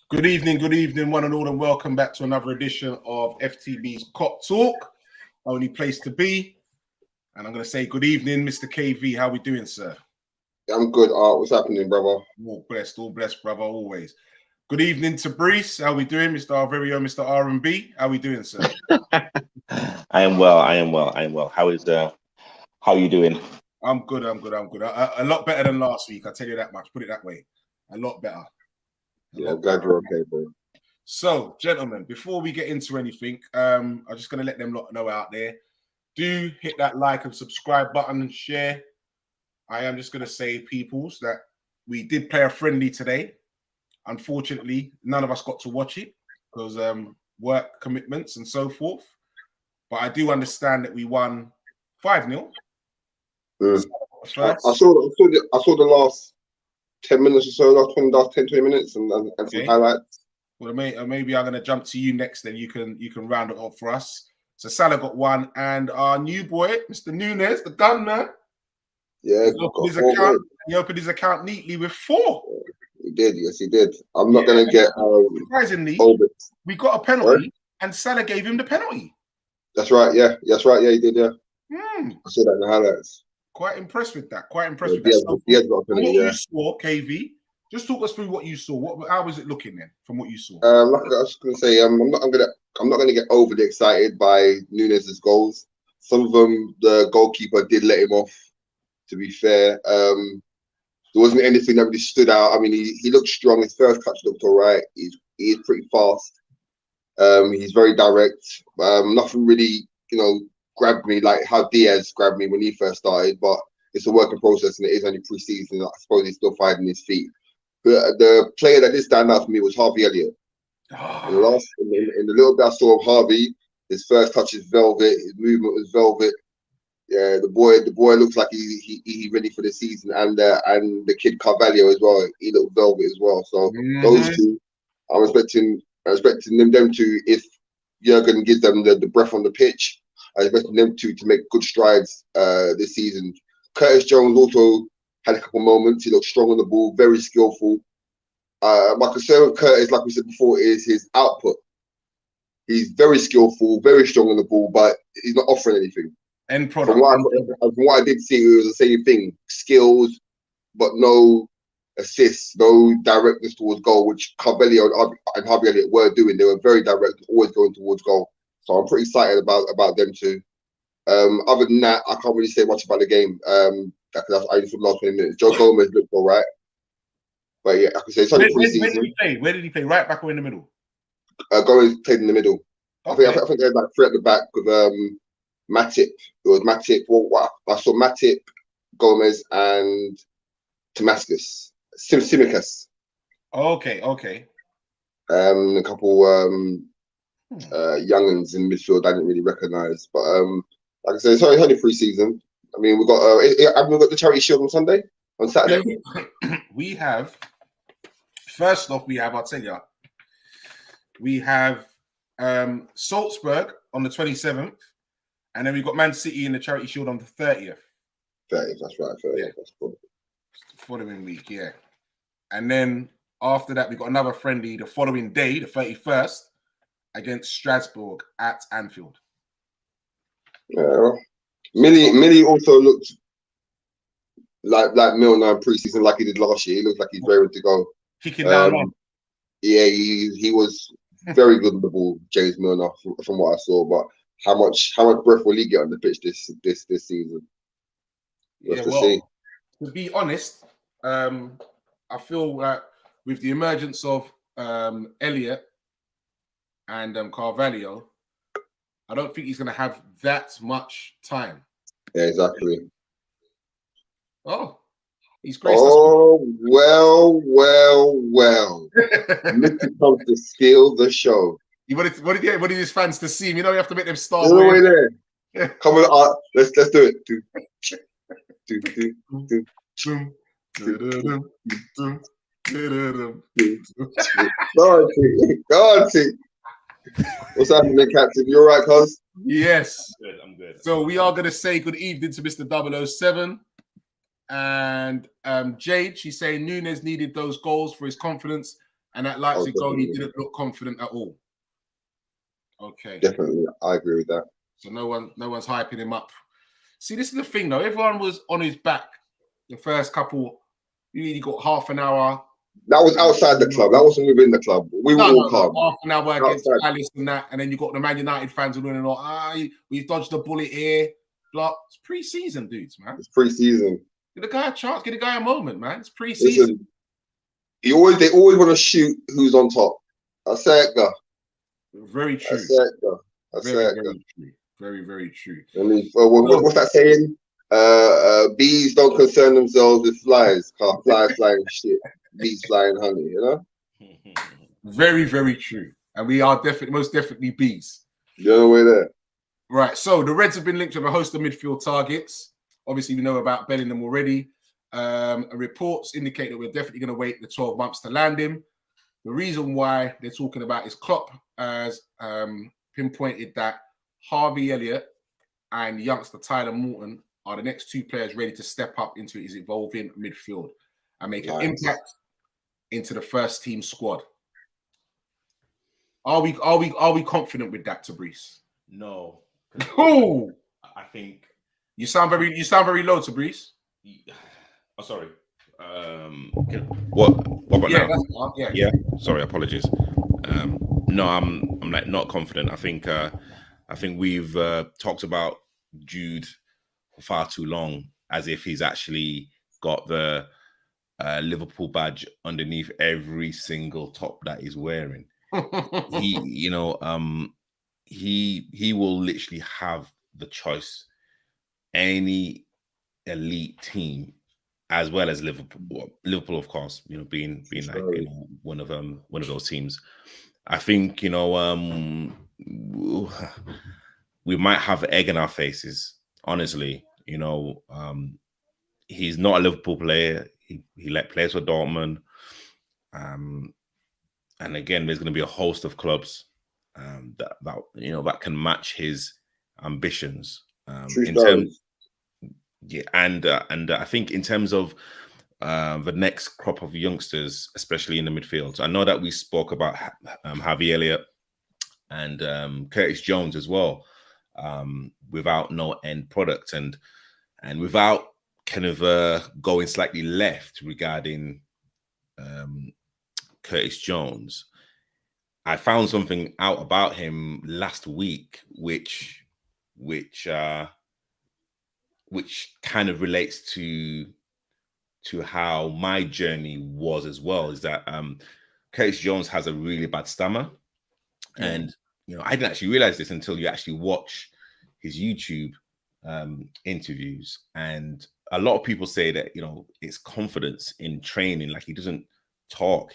Good evening, one and all, and welcome back to another edition of FTB's Kop Talk, only place to be. And I'm going to say good evening, Mr. KV. How we doing, sir? I'm good, Art. What's happening, brother? All blessed, brother, always. Good evening to Brees. How we doing, Mr. Our very own Mr. R&B? How we doing, sir? I am well. How are you doing? I'm good. A lot better than last week, I'll tell you that much. Put it that way. A lot better. I'm glad you're okay, bro. So, gentlemen, before we get into anything, I'm just going to let them know out there. Do hit that like and subscribe button and share. I am just going to say, peoples, that we did play a friendly today. Unfortunately, none of us got to watch it because work commitments and so forth. But I do understand that we won 5-0. I saw the last 10 minutes or so, last 10, 20 minutes and some highlights. Well, maybe I'm going to jump to you next, then you can round it off for us. So Salah got one, and our new boy, Mr. Nunez, the gunman, he opened his account neatly with 4. He did, yes, he did. I'm not going to get surprisingly, we got a penalty, and Salah gave him the penalty. That's right, yeah, he did, yeah. I saw that in the highlights. Quite impressed with that. You saw, KV, just talk us through what you saw. How was it looking then, from what you saw? Like I was going to say, I'm not going to get overly excited by Nunez's goals. Some of them, the goalkeeper did let him off. To be fair, there wasn't anything that really stood out. I mean, he looked strong. His first touch looked all right. He is pretty fast. He's very direct. Nothing really, grabbed me like how Diaz grabbed me when he first started, but it's a working process and it is only pre-season. I suppose he's still finding his feet. But the player that did stand out for me was Harvey Elliott. In the little bit I saw of Harvey, his first touch is velvet, his movement was velvet. Yeah, the boy looks like he ready for the season, and the kid Carvalho as well. He looked velvet as well. So those two, I'm expecting them to, if Jurgen gives them the breath on the pitch, I'm expecting them to make good strides this season. Curtis Jones also had a couple moments. He looked strong on the ball, very skillful. My concern with Curtis, like we said before, is his output. He's very skillful, very strong on the ball, but he's not offering anything. End product. From what I did see, it was the same thing. Skills, but no assists, no directness towards goal, which Carvalho and Harvey Elliott were doing. They were very direct, always going towards goal. So I'm pretty excited about them too. Other than that, I can't really say much about the game. Because I just saw the last 20 minutes. Joe Gomez looked all right. But yeah, I can say it's only pre-season. Where did he play? Right back or in the middle? Gomez played in the middle. Okay. I think they had like 3 at the back with Matip. It was Matip. Well, I saw Matip, Gomez, and Damascus. Simicas. Okay. A couple young'uns in midfield I didn't really recognise. But like I said, it's only pre-season. I mean, we've got the Charity Shield on Saturday. We have, first off, I'll tell you, we have Salzburg on the 27th, and then we've got Man City in the Charity Shield on the 30th. 30th, that's right. 30th, yeah. That's cool. The following week, yeah. And then after that, we've got another friendly the following day, the 31st, against Strasbourg at Anfield. Yeah. Millie also looked like Milner in pre-season, like he did last year. He looked like he's ready to go. Kicking down on. Yeah, he was very good on the ball, James Milner, from what I saw. But how much breath will he get on the pitch this season? To be honest, I feel that with the emergence of Elliott and Carvalho, I don't think he's going to have that much time. Yeah, exactly. Oh, he's great. Oh, well. Mr. comes to steal the show. He wanted his fans to see him. You know, you have to make them start. All the way there. Yeah. Come on, let's do it. Go on, T. What's happening, Captain? You all right, cuz? Yes. I'm good. So we are going to say good evening to Mr. 007. And Jade, she's saying Nunez needed those goals for his confidence And that Leipzig goal, he didn't look confident at all. Okay. Definitely, I agree with that. So no one's hyping him up. See, this is the thing, though. Everyone was on his back the first couple. You really got half an hour. That was outside the club. That wasn't within the club. We were all calm. Half an hour against Palace and that, and then you got the Man United fans who are like, we've dodged a bullet here. Blah. It's pre-season, dudes, man. It's pre-season. Give the guy a chance. Give the guy a moment, man. It's pre-season. They always want to shoot who's on top. I say it, girl. Very true. Very true. Very, very true. I mean, what's that saying? Bees don't concern themselves with flies. Flies flying shit. Bees flying honey, you know? Very, very true. And we are most definitely bees. You're the way there. Right. So the Reds have been linked with a host of midfield targets. Obviously, we know about Bellingham already. Reports indicate that we're definitely going to wait the 12 months to land him. The reason why they're talking about is Klopp has pinpointed that Harvey Elliott and youngster Tyler Morton are the next two players ready to step up into his evolving midfield and make an impact into the first team squad. Are we confident with that, Tabrice? No. Oh, I think you sound very low, Tabrice. Oh, sorry. What about now? Yeah. Sorry, apologies. No, I'm like not confident. I think we've talked about Jude for far too long, as if he's actually got the Liverpool badge underneath every single top that he's wearing. He will literally have the choice. Any elite team, as well as Liverpool, of course, being like one of those teams. I think we might have egg in our faces. Honestly, he's not a Liverpool player. He plays for Dortmund, and again, there's going to be a host of clubs that can match his ambitions. And I think in terms of the next crop of youngsters, especially in the midfield. So I know that we spoke about Harvey Elliott and Curtis Jones as well, without no end product and without kind of going slightly left regarding Curtis Jones. I found something out about him last week, which kind of relates to how my journey was as well. Is that Curtis Jones has a really bad stammer, and I didn't actually realize this until you actually watch his YouTube interviews. And a lot of people say that it's confidence in training. Like, he doesn't talk.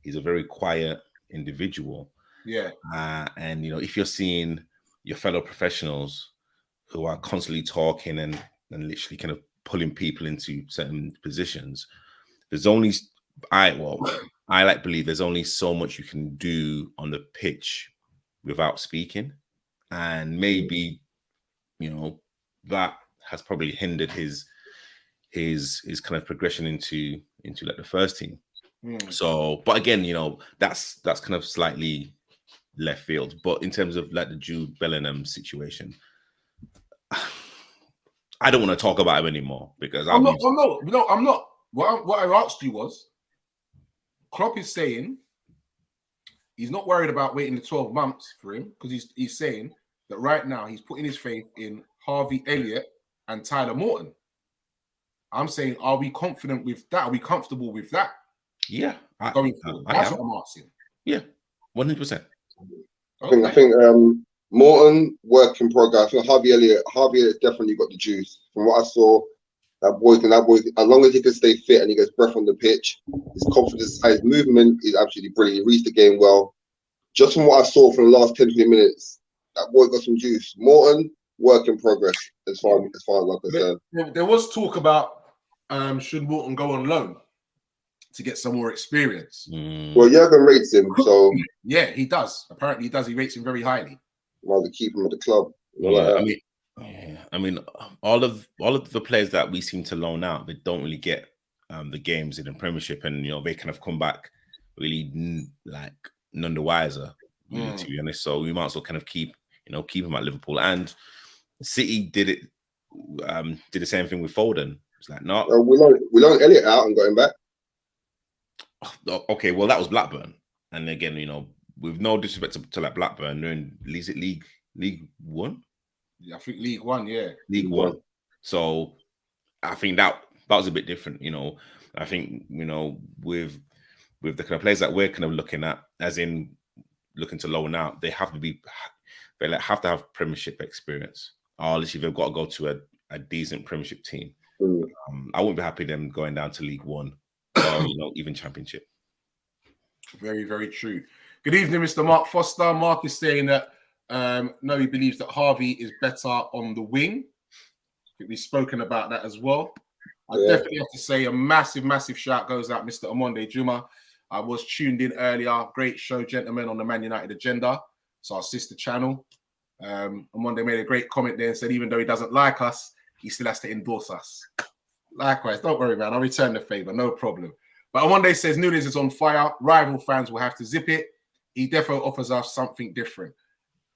He's a very quiet individual. Yeah. And if you're seeing your fellow professionals who are constantly talking and literally kind of pulling people into certain positions, there's only I believe there's only so much you can do on the pitch without speaking, and maybe that has probably hindered his kind of progression into like the first team. So, but again, that's kind of slightly left field. But in terms of like the Jude Bellingham situation, I don't want to talk about him anymore because I'm not. What I asked you was, Klopp is saying he's not worried about waiting the 12 months for him, because he's saying that right now he's putting his faith in Harvey Elliott and Tyler Morton. I'm saying, are we confident with that? Are we comfortable with that? Yeah, going forward. That's what I'm asking. Yeah, 100%. I think Morton, work in progress. I think Harvey Elliott's definitely got the juice. From what I saw, that boy, as long as he can stay fit and he gets breath on the pitch, his confidence, his movement is absolutely brilliant. He reads the game well. Just from what I saw from the last 10-20 minutes, that boy got some juice. Morton, work in progress as far as I'm concerned. There was talk about should Morton go on loan to get some more experience. Well, Jurgen rates him, so yeah, he does. Apparently, he does. He rates him very highly. Rather keep him at the club. I mean, all of the players that we seem to loan out, they don't really get the games in the Premiership, and they kind of come back really like none the wiser, really, to be honest. So we might as well kind of keep him at Liverpool. And City did the same thing with Foden. It's like, no, we loaned Elliot out and got him back. Okay, well that was Blackburn, and again, with no disrespect to like Blackburn, they're in League One. Yeah, I think League One, yeah. League One. So I think that was a bit different, I think, with the kind of players that we're kind of looking at, as in looking to loan out, they have to have Premiership experience. Or at least they've got to go to a decent Premiership team. I wouldn't be happy them going down to League One or even Championship. Very, very true. Good evening, Mr. Mark Foster. Mark is saying that no, he believes that Harvey is better on the wing. I think we've spoken about that as well. I definitely have to say a massive, massive shout goes out, Mr. Amonde Juma. I was tuned in earlier. Great show, gentlemen, on the Man United Agenda. It's our sister channel. Amonde made a great comment there and said, even though he doesn't like us, he still has to endorse us. Likewise, don't worry, man. I'll return the favor, no problem. But Amonde says Nunez is on fire. Rival fans will have to zip it. He definitely offers us something different.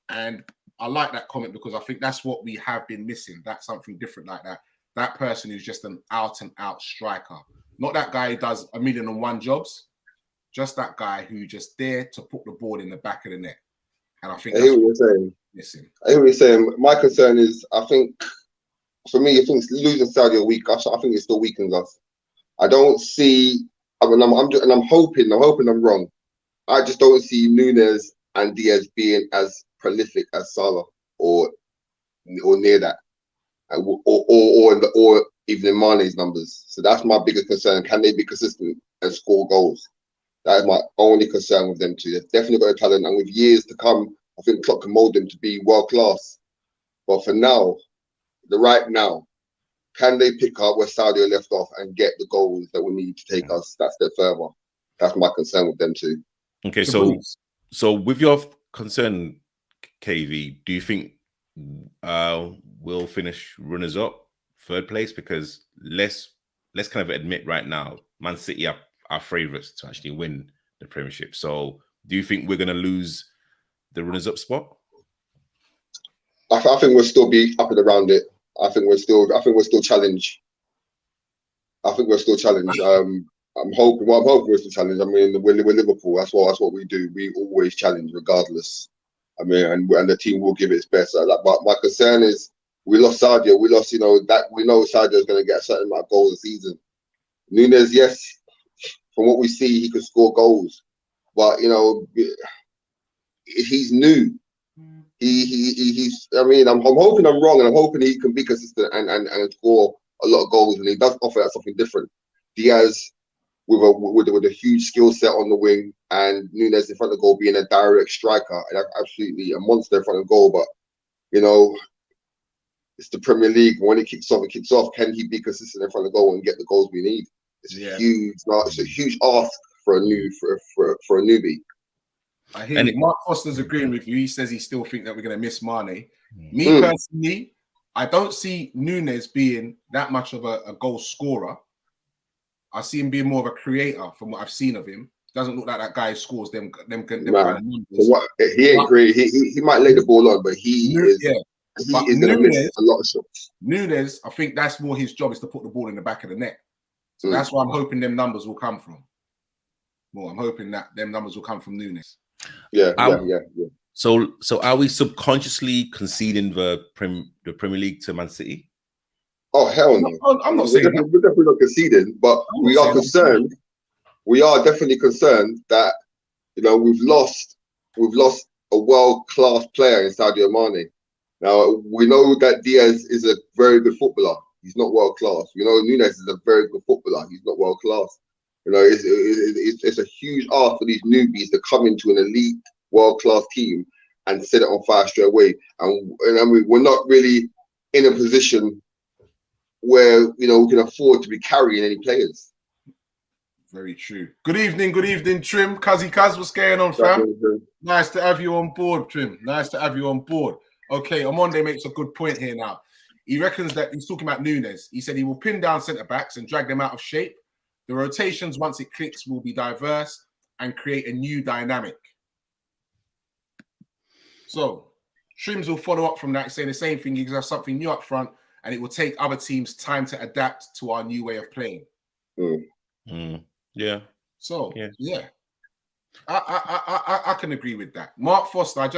And I like that comment because I think that's what we have been missing. That's something different like that. That person who's just an out-and-out striker. Not that guy who does 1,000,001 jobs. Just that guy who just dare to put the ball in the back of the net. And I think I hear what you're saying. Missing. I hear what you're saying. My concern is, I think, for me, I think losing Saudi a week, I think it still weakens us. I don't see. I'm hoping I'm wrong. I just don't see Nunez and Diaz being as prolific as Salah or near that, or even in Mane's numbers. So that's my biggest concern. Can they be consistent and score goals? That is my only concern with them two. They've definitely got a talent, and with years to come, I think Klopp can mold them to be world class. But for now, right now, can they pick up where Saudi are left off and get the goals that we need to take us that step further? That's my concern with them too. Okay, so with your concern, KV, do you think we'll finish runners up, third place? Because let's kind of admit right now, Man City are our favourites to actually win the Premiership. So do you think we're going to lose the runners up spot? I think we'll still be up and around it. I think we're still challenged. I'm hoping we're still challenged. I mean, we're Liverpool. That's what we do. We always challenge, regardless. I mean, and the team will give its best. But my concern is we lost Sadio. We lost, that we know Sadio is going to get a certain amount of goals a season. Nunez, yes, from what we see, he could score goals, but he's new. He's. I mean, I'm hoping I'm wrong, and I'm hoping he can be consistent and score a lot of goals, and he does offer that something different. Diaz with a huge skill set on the wing, and Nunez in front of goal being a direct striker, and absolutely a monster in front of goal. But it's the Premier League. When it kicks off. Can he be consistent in front of goal and get the goals we need? It's huge. It's a huge ask for a newbie. I hear you. Mark Foster's agreeing with you. He says he still thinks that we're going to miss Mane. Me personally, I don't see Nunez being that much of a goal scorer. I see him being more of a creator from what I've seen of him. Doesn't look like that guy who scores them kind of numbers. He ain't great. He might lay the ball on, but he is going to miss a lot of shots. Nunez, I think that's more his job, is to put the ball in the back of the net. So that's why I'm hoping them numbers will come from. Well, I'm hoping that them numbers will come from Nunez. Yeah. So are we subconsciously conceding the Premier League to Man City? Oh hell no! I'm not saying that. We're definitely not conceding, but we are concerned. We are definitely concerned that we've lost a world-class player in Sadio Mane. Now we know that Diaz is a very good footballer. He's not world-class. We know Nunez is a very good footballer. He's not world-class. It's a huge ask for these newbies to come into an elite world-class team and set it on fire straight away. And we're not really in a position where we can afford to be carrying any players. Very true. Good evening, Trim. Kazi Kaz, what's going on, fam? Nice to have you on board, Trim. Nice to have you on board. Okay, Amonde makes a good point here now. He reckons that he's talking about Nunez. He said he will pin down centre-backs and drag them out of shape. The rotations, once it clicks, will be diverse and create a new dynamic. So Trims will follow up from that, saying the same thing. He gives us something new up front, and it will take other teams time to adapt to our new way of playing. Yeah. So yeah. I can agree with that. Mark Foster,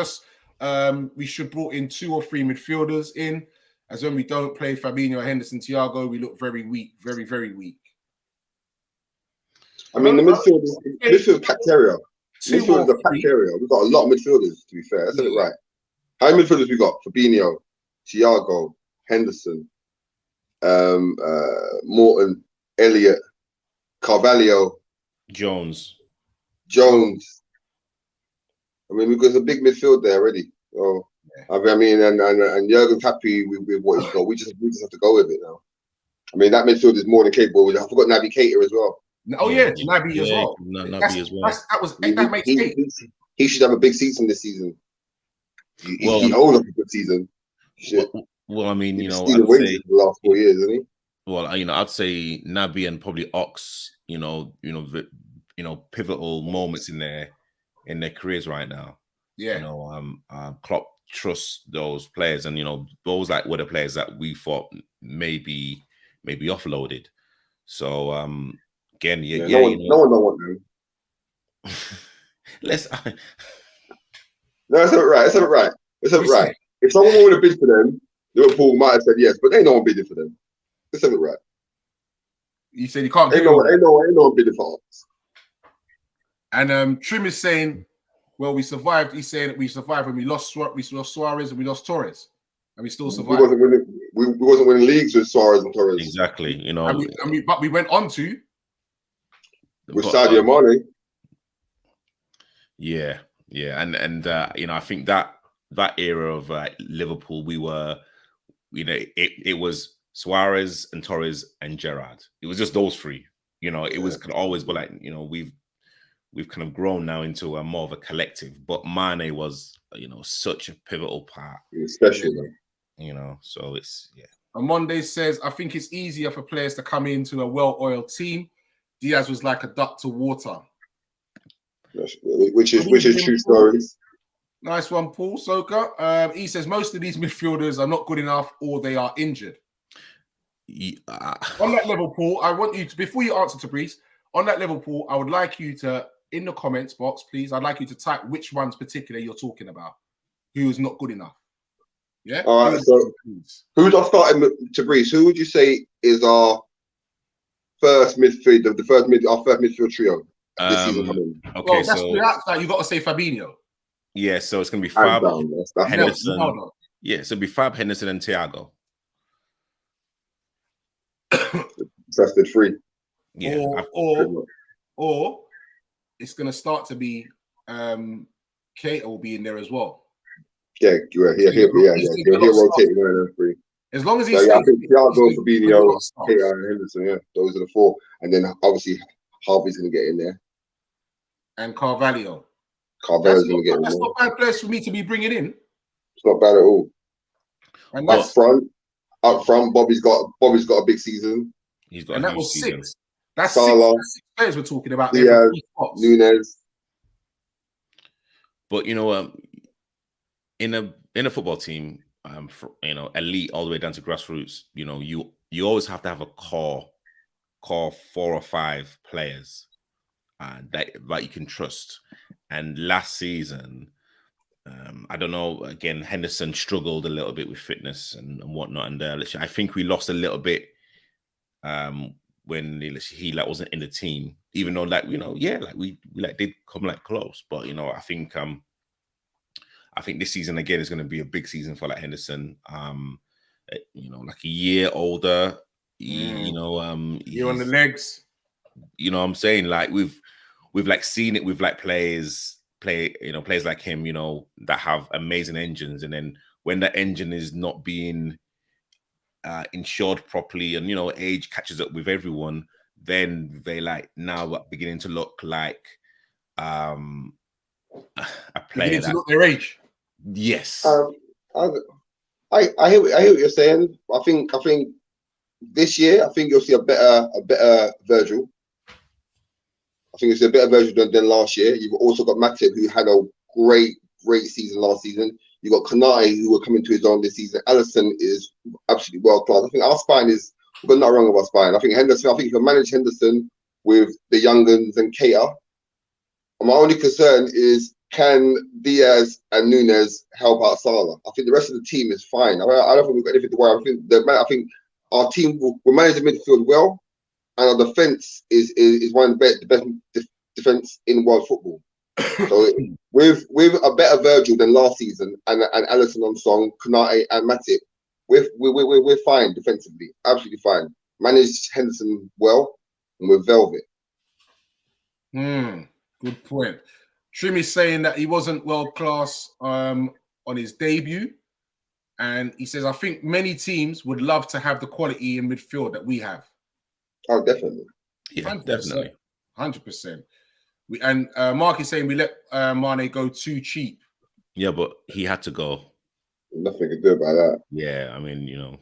we should brought in 2 or 3 midfielders in, as when we don't play Fabinho, Henderson, Thiago, we look very weak, very, very weak. I mean, the midfield's packed area. Midfield is a packed area. We've got a lot of midfielders, to be fair. That's it right. How many midfielders we got? Fabinho, Thiago, Henderson, Morton, Elliott, Carvalho, Jones. I mean, we've got a big midfield there already. So, I mean, and Jurgen's happy with what he's got. We just have to go with it now. I mean, that midfield is more than capable. I forgot Naby Keita as well. Oh yeah, Naby as well. Naby as well. That makes 8. He should have a big season this season. He owns a good season. Shit. Well, I mean, you know, I'd say the last 4 years, isn't he? Well, you know, I'd say Naby and probably Ox, pivotal moments in their careers right now. Yeah. You know, Klopp trusts those players, and you know, those were the players that we thought maybe offloaded. So again, no one don't want them. No, it's not right. If someone would have bid for them, Liverpool might have said yes, but ain't no one bidding for them. It's not right. You said you can't. Ain't no one bidding for us. And Trim is saying, well, we survived. He's saying that we survived when we lost Suarez and we lost Torres, and we still survived. We wasn't winning leagues with Suarez and Torres. Exactly. You know, but we went on to with Sadio Mane. Yeah, and you know, I think that era of Liverpool, we were, you know, it was Suarez and Torres and Gerrard. It was just those 3. You know, it was could always be like, you know, we've kind of grown now into a more of a collective. But Mane was, you know, such a pivotal part, especially. You know, so it's Amonde says, I think it's easier for players to come into a well-oiled team. Diaz was like a duck to water. Which is true stories. Nice one, Paul Soka. He says most of these midfielders are not good enough or they are injured. On that level, Paul, I want you to, before you answer to Breeze, on that level, Paul, I would like you to, in the comments box, please, I'd like you to type which ones particular you're talking about. Who is not good enough. Yeah? All right, so who's our starting to Breeze? Who would you say is our first midfield, our first midfield trio? This season coming. Okay, well, that's the outside. You got to say Fabinho. Yeah, so it's gonna be Fab, Henderson. No. Yeah, so it'll be Fab, Henderson, and Thiago. That's the 3. Yeah, or it's gonna start to be Keita will be in there as well. Yeah, he'll rotate one of them 3. As long as he's I think Thiago, Fabinho, Keita, and Henderson. Yeah, those are the 4, and then obviously Harvey's gonna get in there. And Carvalho's going to get in. That's not bad players for me to be bringing in. It's not bad at all. And up front, Bobby's got a big season. He's got, and that was season. 6. That's Salah, 6 players we're talking about. Diaz, Nunez. But you know, in a football team, you know, elite all the way down to grassroots, you know, you always have to have a core 4 or 5 players that you can trust. And last season, I don't know, again, Henderson struggled a little bit with fitness and whatnot, and I think we lost a little bit when he wasn't in the team, even though we did come close. But you know, I think this season again is going to be a big season for Henderson. You know, a year older, you know, you're on the legs. You know what I'm saying? We've seen it with players like him, you know, that have amazing engines, and then when that engine is not being insured properly, and you know, age catches up with everyone, then they now beginning to look like a player to look their age. Yes. I hear what you're saying. I think this year, I think you'll see a better Virgil. I think it's a better version than last year. You've also got Matip, who had a great season last season. You've got Konate, who are coming to his own this season. Alisson is absolutely world class. I think our spine is, we've got nothing wrong with our spine. I think Henderson, I think you can manage Henderson with the young guns and Keita. And my only concern is, can Diaz and Nunez help out Salah? I think the rest of the team is fine. I don't think we've got anything to worry. I think our team will manage the midfield well, and our defense is one of the best defense in world football. So with a better Virgil than last season, and Alisson on song, Konate and Matip, we're fine defensively, absolutely fine. Managed Henderson well, and we're velvet. Good point. Trim is saying that he wasn't world class on his debut, and he says, I think many teams would love to have the quality in midfield that we have. Oh, definitely. Yeah, 100%, definitely. 100%. And Mark is saying we let Mane go too cheap. Yeah, but he had to go. Nothing to do about that. Yeah, I mean, you know.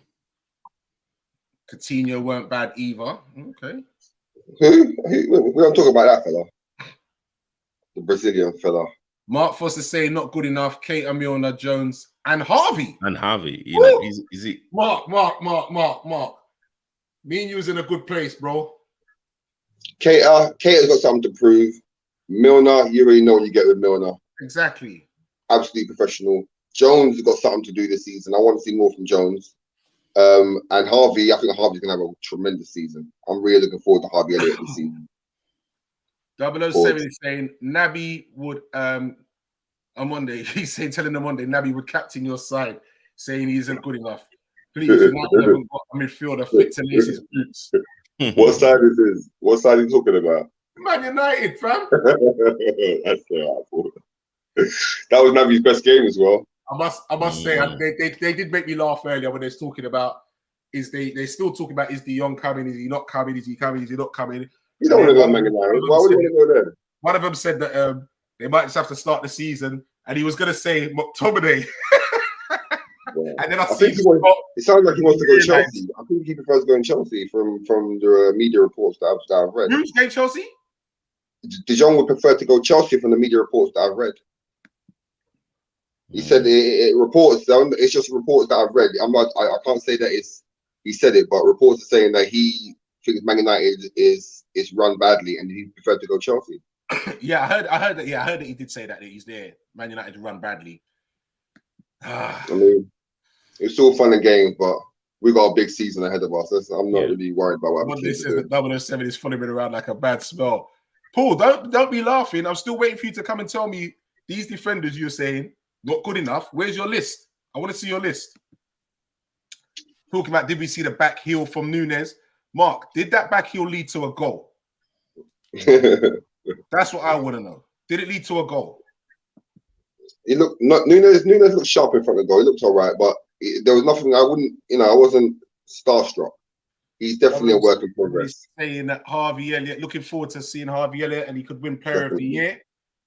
Coutinho weren't bad either. Okay. Who? We don't talk about that fella. The Brazilian fella. Mark Foster saying not good enough. Keita, Milner, Jones, and Harvey. And Harvey, you know, is he? Mark. Me and you was in a good place, bro. Keita's got something to prove. Milner, you already know what you get with Milner. Exactly. Absolutely professional. Jones has got something to do this season. I want to see more from Jones. And Harvey, I think Harvey's going to have a tremendous season. I'm really looking forward to Harvey Elliott this season. 007 is saying Naby would on Monday. He's saying telling them Monday Naby would captain your side, saying he isn't good enough. Please, Naby haven't got a midfielder fit to lace his boots. What side is this? What side are you talking about? Man United, fam. That's that was Naby's best game as well. I must say they did make me laugh earlier when they was talking about they still talking about is De Jong coming? Is he not coming? Is he coming? Is he not coming? You don't want to go Man United. Why would you want to go there? One of them said that they might just have to start the season, and he was going to say McTominay. Yeah. And then I think it sounds like he wants to go Chelsea. I think he prefers going Chelsea from the media reports that I've read. Who's going Chelsea? De Jong would prefer to go Chelsea from the media reports that I've read. He said it reports. It's just reports that I've read. I can't say that he said it, but reports are saying that he thinks Man United is run badly and he preferred to go Chelsea. Yeah, I heard that. Yeah, I heard that he did say that he's there. Man United run badly. I mean, it's all fun and games, but we got a big season ahead of us. I'm not really worried about what Monday says that 007 is following around like a bad smell. Paul, don't be laughing. I'm still waiting for you to come and tell me these defenders you're saying not good enough. Where's your list? I want to see your list. Talking about, did we see the back heel from Nunez? Mark, did that back heel lead to a goal? That's what I want to know. Did it lead to a goal? Nunez looked sharp in front of the goal. He looked all right, but there was nothing. I wasn't starstruck. He's definitely a work in progress. He's saying that Harvey Elliott, looking forward to seeing Harvey Elliott, and he could win Player of the Year.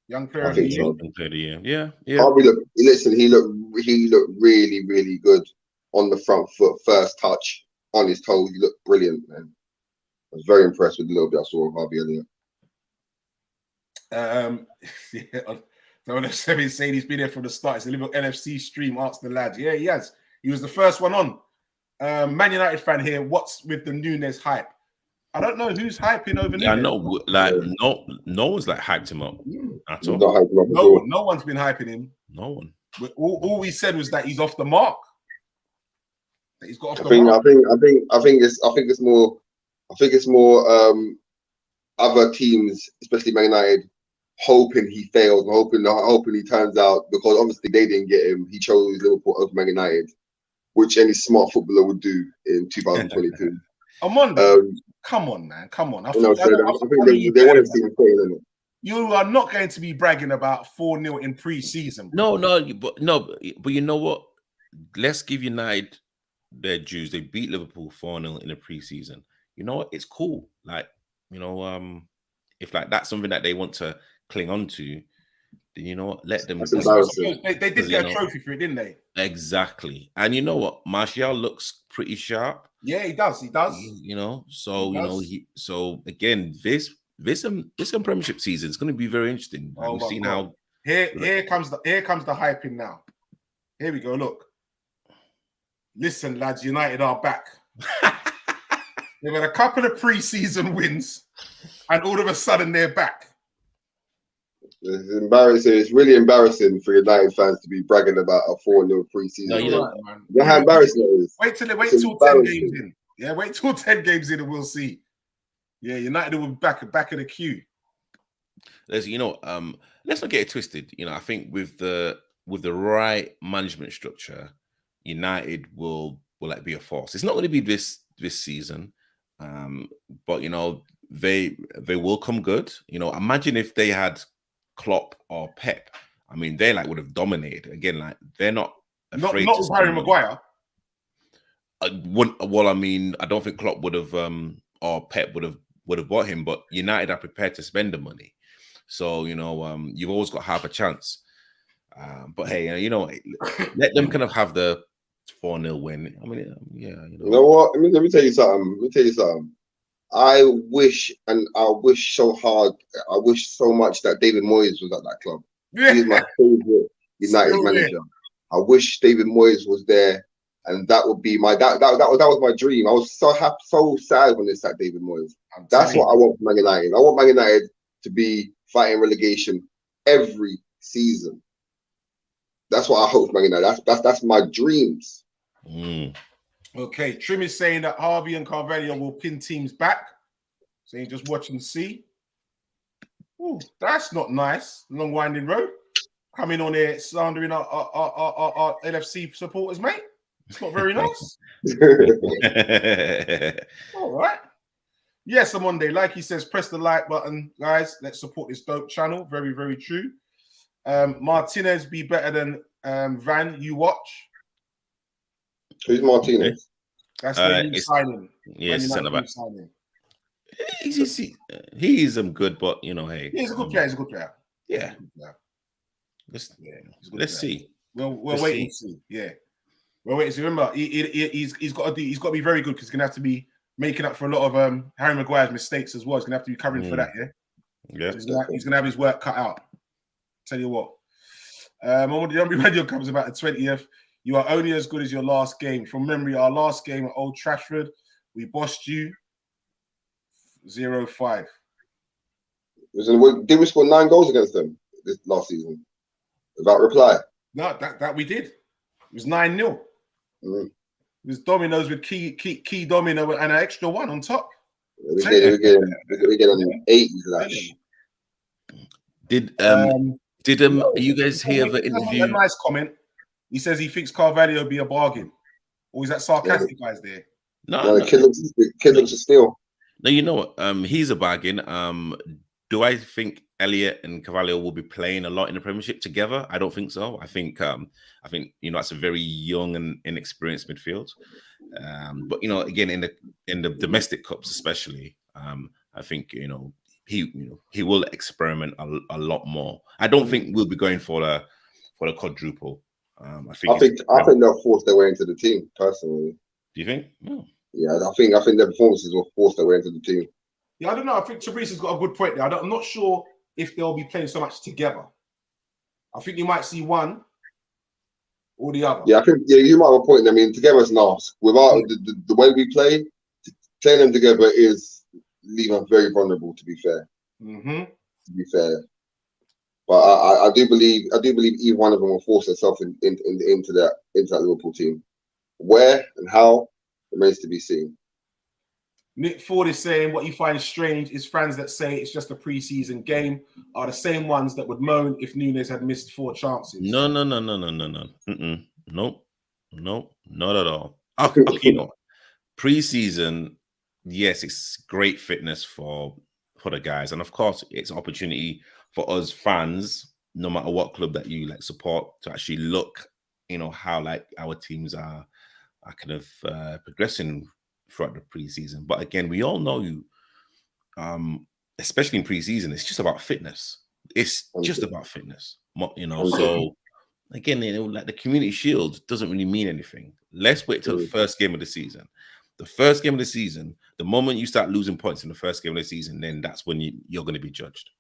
Young Player of the Year. Young Player of the Year. Yeah. Harvey he looked really, really good on the front foot, first touch, on his toes. He looked brilliant, man. I was very impressed with the little bit I saw of Harvey Elliott. Yeah, 007 saying he's been there from the start. It's a little NFC stream. Ask the lad. Yeah, he has. He was the first one on. Man United fan here. What's with the Nunez hype? I don't know who's hyping over Nunez. Yeah, I know. Like no one's like hyped him up at all. Not hyped him up at all. No one's been hyping him. No one. All we said was that he's off the mark. That he's got off the mark. I think it's more other teams, especially Man United, hoping he fails and hoping he turns out, because obviously they didn't get him. He chose Liverpool over Man United, which any smart footballer would do in 2022. Come on, man. Come on. I think they want to see him fail, innit? You are not going to be bragging about 4-0 in pre-season. No, but you know what? Let's give United their dues. They beat Liverpool 4-0 in the pre-season. You know what? It's cool. Like, you know, if like that's something that they want to cling on to, then you know what? Let them. They did get a trophy for it, didn't they? Exactly. And you know what? Martial looks pretty sharp. Yeah, he does. He does. You know, so so again, this this Premiership season is going to be very interesting. Oh, We've seen God. how here comes the hyping now. Here we go. Look, listen, lads, United are back. They've had a couple of preseason wins, and all of a sudden they're back. It's embarrassing. It's really embarrassing for United fans to be bragging about a 4-0 preseason. No, you know, man. You know how embarrassing it is. Wait till 10 games in. Yeah, wait till 10 games in, and we'll see. Yeah, United will be back of the queue. Let's not get it twisted. I think with the right management structure, United will like be a force. It's not going to be this season, but they will come good. Imagine if they had Klopp or Pep. I mean, they would have dominated again. They're not afraid. Not with Harry Maguire. I don't think Klopp would have or Pep would have bought him, but United are prepared to spend the money. So you've always got half a chance. But hey, let them kind of have the 4-0 win. I mean, yeah. You know what? Let me tell you something. I wish so hard. I wish so much that David Moyes was at that club. Yeah. He's my favorite United manager. I wish David Moyes was there, and that would be that was my dream. I was so happy, so sad when they sacked David Moyes. That's what I want for Man United. I want Man United to be fighting relegation every season. That's what I hope for Man United. That's my dreams. Okay, Trim is saying that Harvey and Carvalho will pin teams back. Saying just watch and see. Oh, that's not nice. Long winding road. Coming on here slandering our LFC supporters, mate. It's not very nice. All right. Yes, on Monday, like he says, press the like button, guys. Let's support this dope channel. Very, very true. Martinez be better than Van. You watch. Who's Martinez? That's the new signing. Yes, centre-back. He is good, but hey, he's a good player. He's a good player. Yeah. Let's see. We'll wait and see. Yeah. We'll wait and see. Remember, he's got to be very good because he's gonna have to be making up for a lot of Harry Maguire's mistakes as well. He's gonna have to be covering for that. Yeah. So he's gonna have his work cut out. Tell you what. When the radio comes about the 20th. You are only as good as your last game. From memory, our last game at Old Trafford, we bossed you 0-5. Did we score 9 goals against them this last season? Without reply? No, that we did. It was 9-0. It was dominoes with key domino and an extra one on top. We get on 8 slash. Did you guys hear the interview? A nice comment. He says he thinks Carvalho will be a bargain. Or is that sarcastic, guys, there? No, the kid looks a steal. No, you know what? He's a bargain. Do I think Elliott and Carvalho will be playing a lot in the Premiership together? I don't think so. I think that's a very young and inexperienced midfield. But again, in the domestic cups especially, I think he will experiment a lot more. I don't think we'll be going for the quadruple. I think they'll force their way into the team. Personally, do you think? Oh. Yeah, I think their performances will force their way into the team. Yeah, I don't know. I think Tabriz has got a good point there. I'm not sure if they'll be playing so much together. I think you might see one or the other. Yeah, I think you might have a point. I mean, together is nice. Without the way we play, playing them together is leaving us very vulnerable. To be fair. To be fair. But I do believe either one of them will force herself into that Liverpool team. Where and how remains to be seen. Nick Ford is saying what you find strange is fans that say it's just a preseason game are the same ones that would moan if Nunez had missed 4 chances. No. Nope, not at all. Okay, preseason, yes, it's great fitness for the guys, and of course, it's an opportunity for us fans, no matter what club that you support, to actually look, how our teams are kind of progressing throughout the preseason. But again, we all know especially in preseason, it's just about fitness. It's just about fitness, So again, the Community Shield doesn't really mean anything. Let's wait till the first game of the season. The first game of the season, the moment you start losing points in the first game of the season, then that's when you're going to be judged.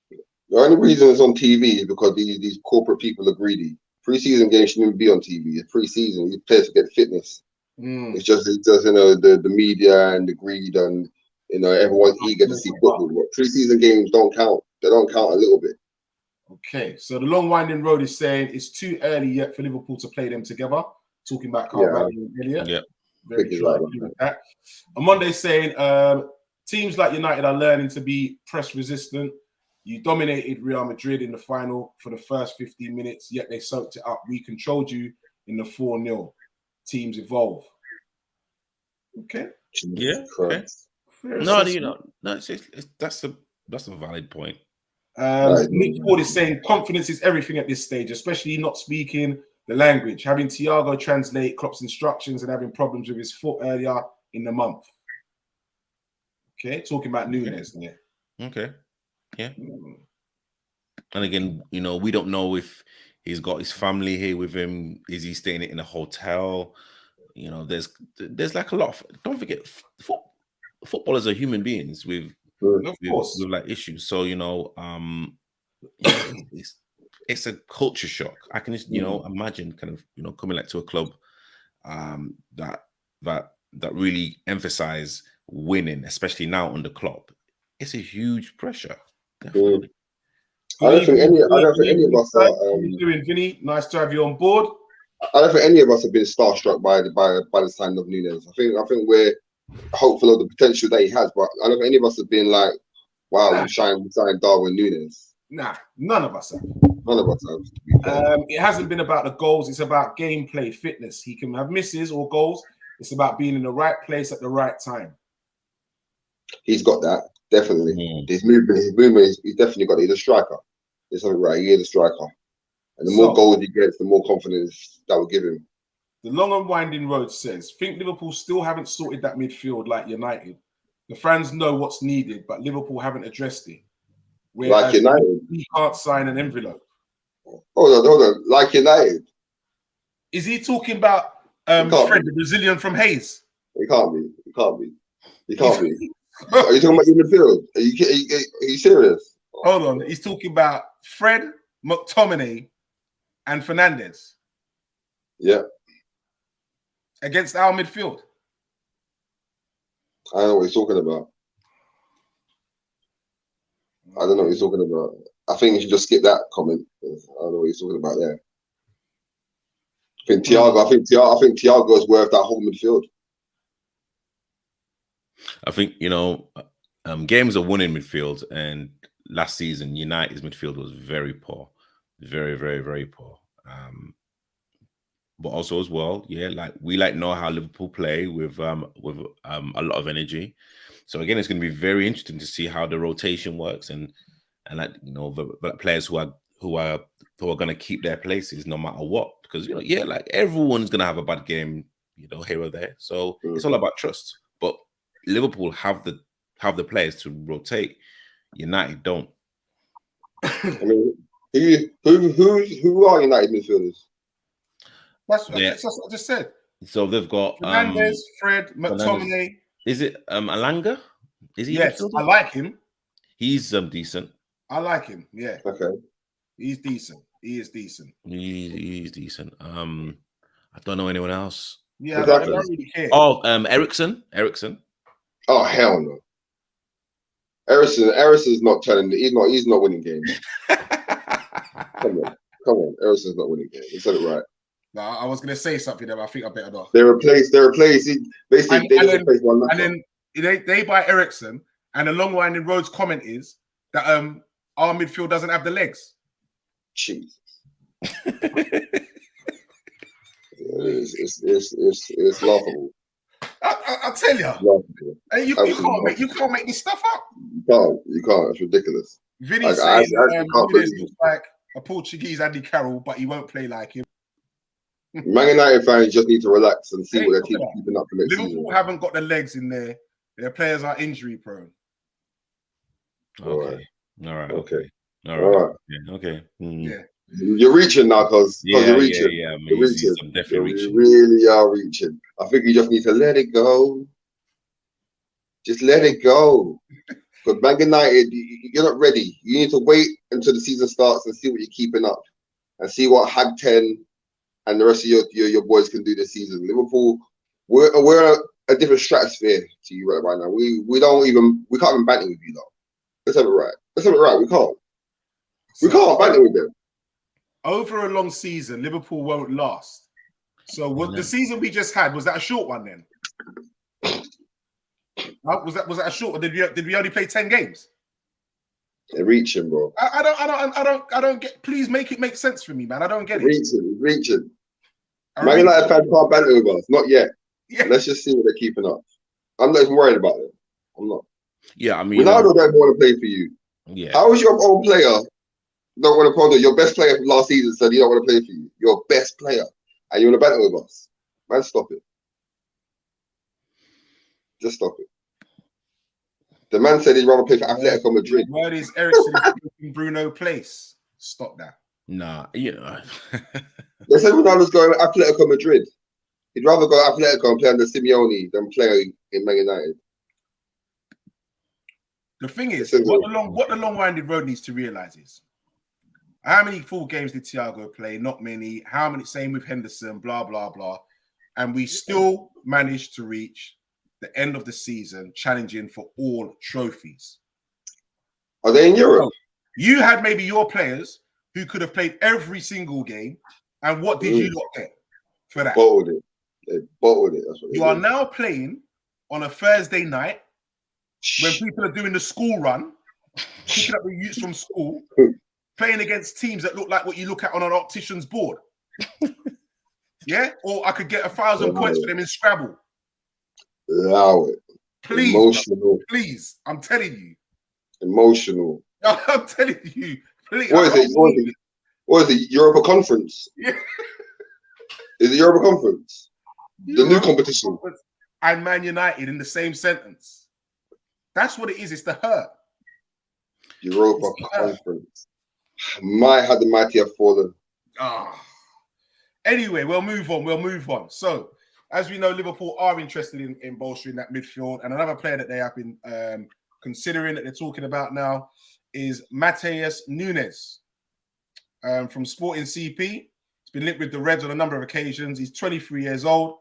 The only reason it's on TV is because these corporate people are greedy. Preseason games shouldn't even be on TV. It's preseason. These players get fitness. It's just the media and the greed and everyone's eager to see football. But preseason games don't count. They don't count a little bit. Okay, so the long winding road is saying it's too early yet for Liverpool to play them together. Talking about Carvalho and Elliott. Yeah. Very true. I agree with that. On Monday saying teams like United are learning to be press resistant. You dominated Real Madrid in the final for the first 15 minutes, yet they soaked it up. We controlled you in the 4-0. Teams evolve. Okay. Yeah. Okay. No, that's a valid point. Nick Ford is saying confidence is everything at this stage, especially not speaking the language, having Thiago translate Klopp's instructions and having problems with his foot earlier in the month. Okay, talking about Nunez there. Okay, yeah. And again, we don't know if he's got his family here with him. Is he staying in a hotel? There's like a lot of. Don't forget, footballers are human beings with like issues. So it's a culture shock. I can just imagine kind of coming like to a club that really emphasize winning, especially now under Klopp. It's a huge pressure. Definitely. I don't think any of us are. How you doing, Vinny? Nice to have you on board. I don't think any of us have been starstruck by the signing of Nunez. I think we're hopeful of the potential that he has, but I don't think any of us have been like, "Wow, we signed Darwin Nunez." Nah, none of us have. None of us have. To be fair. It hasn't been about the goals. It's about gameplay, fitness. He can have misses or goals. It's about being in the right place at the right time. He's got that, definitely. His movement, he's definitely got it. He's a striker. There's something right. He is a striker. And the more goals he gets, the more confidence that will give him. The long and winding road says, think Liverpool still haven't sorted that midfield like United. The fans know what's needed, but Liverpool haven't addressed it. Whereas like United? He can't sign an envelope. Hold on. Like United? Is he talking about Fred, the Brazilian from Hayes? He can't be. He can't be. Are you talking about in the field? Are you serious? Hold on. He's talking about Fred, McTominay, and Fernandez. Yeah. Against our midfield. I don't know what he's talking about. I don't know what he's talking about. I think you should just skip that comment. I don't know what he's talking about there. I think Thiago is worth that whole midfield. I think games are won in midfield, and last season United's midfield was very poor, very, very, very poor. But also as well, we know how Liverpool play with a lot of energy. So again, it's going to be very interesting to see how the rotation works and the players who are going to keep their places no matter what. Because everyone's going to have a bad game, here or there. So it's all about trust. But Liverpool have the players to rotate. United don't. I mean, who are United midfielders? That's what I just said. So they've got Fernandez, Fred, McTominay. Is it Alanga? Is he? Yes, I like him. He's decent. I like him. Yeah. Okay. He's decent. He is decent. He's decent. I don't know anyone else. Yeah, exactly. I don't really care. Oh, Ericsson. Oh hell no. Ericsson's not turning. He's not winning games. Come on. Ericsson's not winning games. You said it right. No, I was gonna say something there, but I think I better not. They replace. Basically, they just replace one. And then they buy Ericsson, and the long winding roads comment is that our midfield doesn't have the legs. Jesus. It's laughable. I'll tell you. You can't make this stuff up. You can't. It's ridiculous. Vinny says Nunez looks like a Portuguese Andy Carroll, but he won't play like him. Man United fans just need to relax and see what their team's keeping up for next season. Liverpool haven't got the legs in there. Their players are injury prone. Okay. All right. Okay. All right. Yeah. Okay. Yeah. You're reaching now, cause you're reaching. Yeah. I mean, You're reaching. I'm definitely You reaching. really are reaching. I think you just need to let it go. Just let it go. Because Man United, you're not ready. You need to wait until the season starts and see what you're keeping up, and see what Hag 10 and the rest of your boys can do this season. Liverpool, we're a different stratosphere to you right now. We can't even banter with you though. Let's have it right. We can't. We can't banter with them. Over a long season, Liverpool won't last. So what the season we just had, was that a short one then? Was that a short? Or did we only play 10 games? They're reaching, bro. I don't get. Please make it make sense for me, man. I don't get it. Reaching. Man United fans can't banter with us, not yet. Yeah. Let's just see what they're keeping up. I'm not even worried about them. I'm not. Yeah, I mean, Ronaldo don't want to play for you. Yeah. How is your own player don't want to play? Your best player from last season said he don't want to play for you. Your best player, and you want to banter with us? Man, stop it. Just stop it. The man said he'd rather play for Atletico Madrid. The word is Eriksen in Bruno place. Stop that. Nah, yeah. They said Ronaldo's going to Atletico Madrid. He'd rather go to Atletico and play under Simeone than play in Man United. The thing is, what the long-winded road needs to realise is, how many full games did Thiago play? Not many. How many? Same with Henderson, blah, blah, blah. And we still managed to reach the end of the season challenging for all trophies. Are they in Europe? You had maybe your players who could have played every single game, and what did you not get for that? Bottled it. They bottled it. That's what you are now playing on a Thursday night when people are doing the school run, picking up the youths from school, playing against teams that look like what you look at on an optician's board. Yeah? Or I could get 1,000 points for them in Scrabble. Allow it. Please, emotional. Please, I'm telling you. Emotional. I'm telling you. Please, what is it? Europa Conference? Yeah. Is it Europa Conference? The new competition. And Man United in the same sentence. That's what it is. It's the hurt. Europa Conference. Had the mighty have fallen. Anyway, we'll move on. So, as we know, Liverpool are interested in bolstering that midfield. And another player that they have been considering, that they're talking about now, is Matheus Nunez from Sporting CP. He's been linked with the Reds on a number of occasions. He's 23 years old.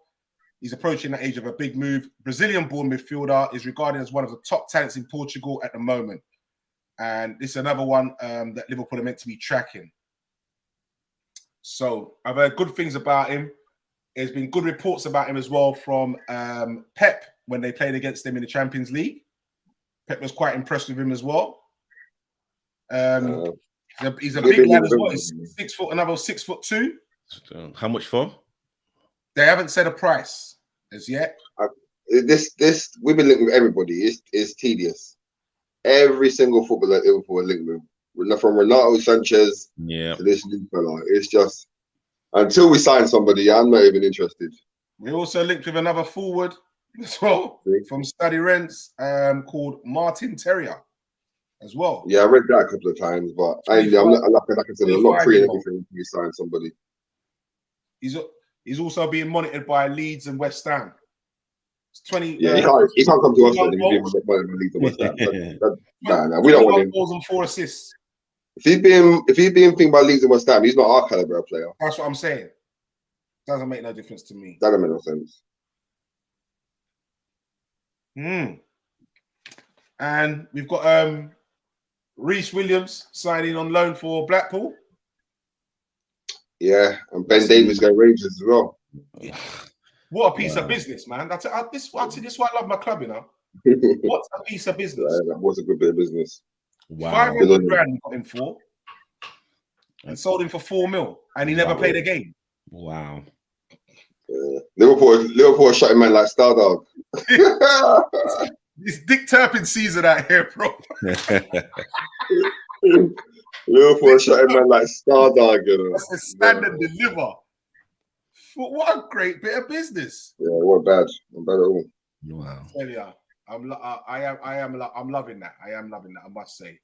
He's approaching the age of a big move. Brazilian-born midfielder, is regarded as one of the top talents in Portugal at the moment. And this is another one that Liverpool are meant to be tracking. So I've heard good things about him. There's been good reports about him as well from Pep when they played against them in the Champions League. Pep was quite impressed with him as well. He's a big lad as well. He's 6 foot, another 6'2". How much for? They haven't said a price as yet. This we've been linked with everybody. It's tedious. Every single footballer at Liverpool are linked with, from Renato Sanchez to this new fella. It's just, until we sign somebody, I'm not even interested. We also linked with another forward as well from Stade Rennes called Martin Terrier as well. Yeah, I read that a couple of times, but I'm not free anything until we sign somebody. He's also being monitored by Leeds and West Ham. It's 20. Yeah, he can't come to us then if he's being monitored by Leeds and West Ham. Nah, we don't want him. Goals and 4 assists. If he's being thinking about Leeds and West Ham, he's not our caliber of player. That's what I'm saying. Doesn't make no difference to me. That doesn't make no sense. And we've got Reece Williams signing on loan for Blackpool. Yeah, and Ben Davies going Rangers as well. Yeah. What a piece of business, man. This is why I love my club, you know. What a piece of business. Yeah, that was a good bit of business. Wow. 500 grand we got him for and sold him for 4 mil, and he never played a game. Wow. Yeah. Liverpool shutting man like Stardog. It's Dick Turpin season out here, bro. Liverpool shutting man like Stardog, you know. That's a stand and deliver. What a great bit of business. Yeah, what bad. Not bad at all. Wow. I'm loving that. I am loving that, I must say.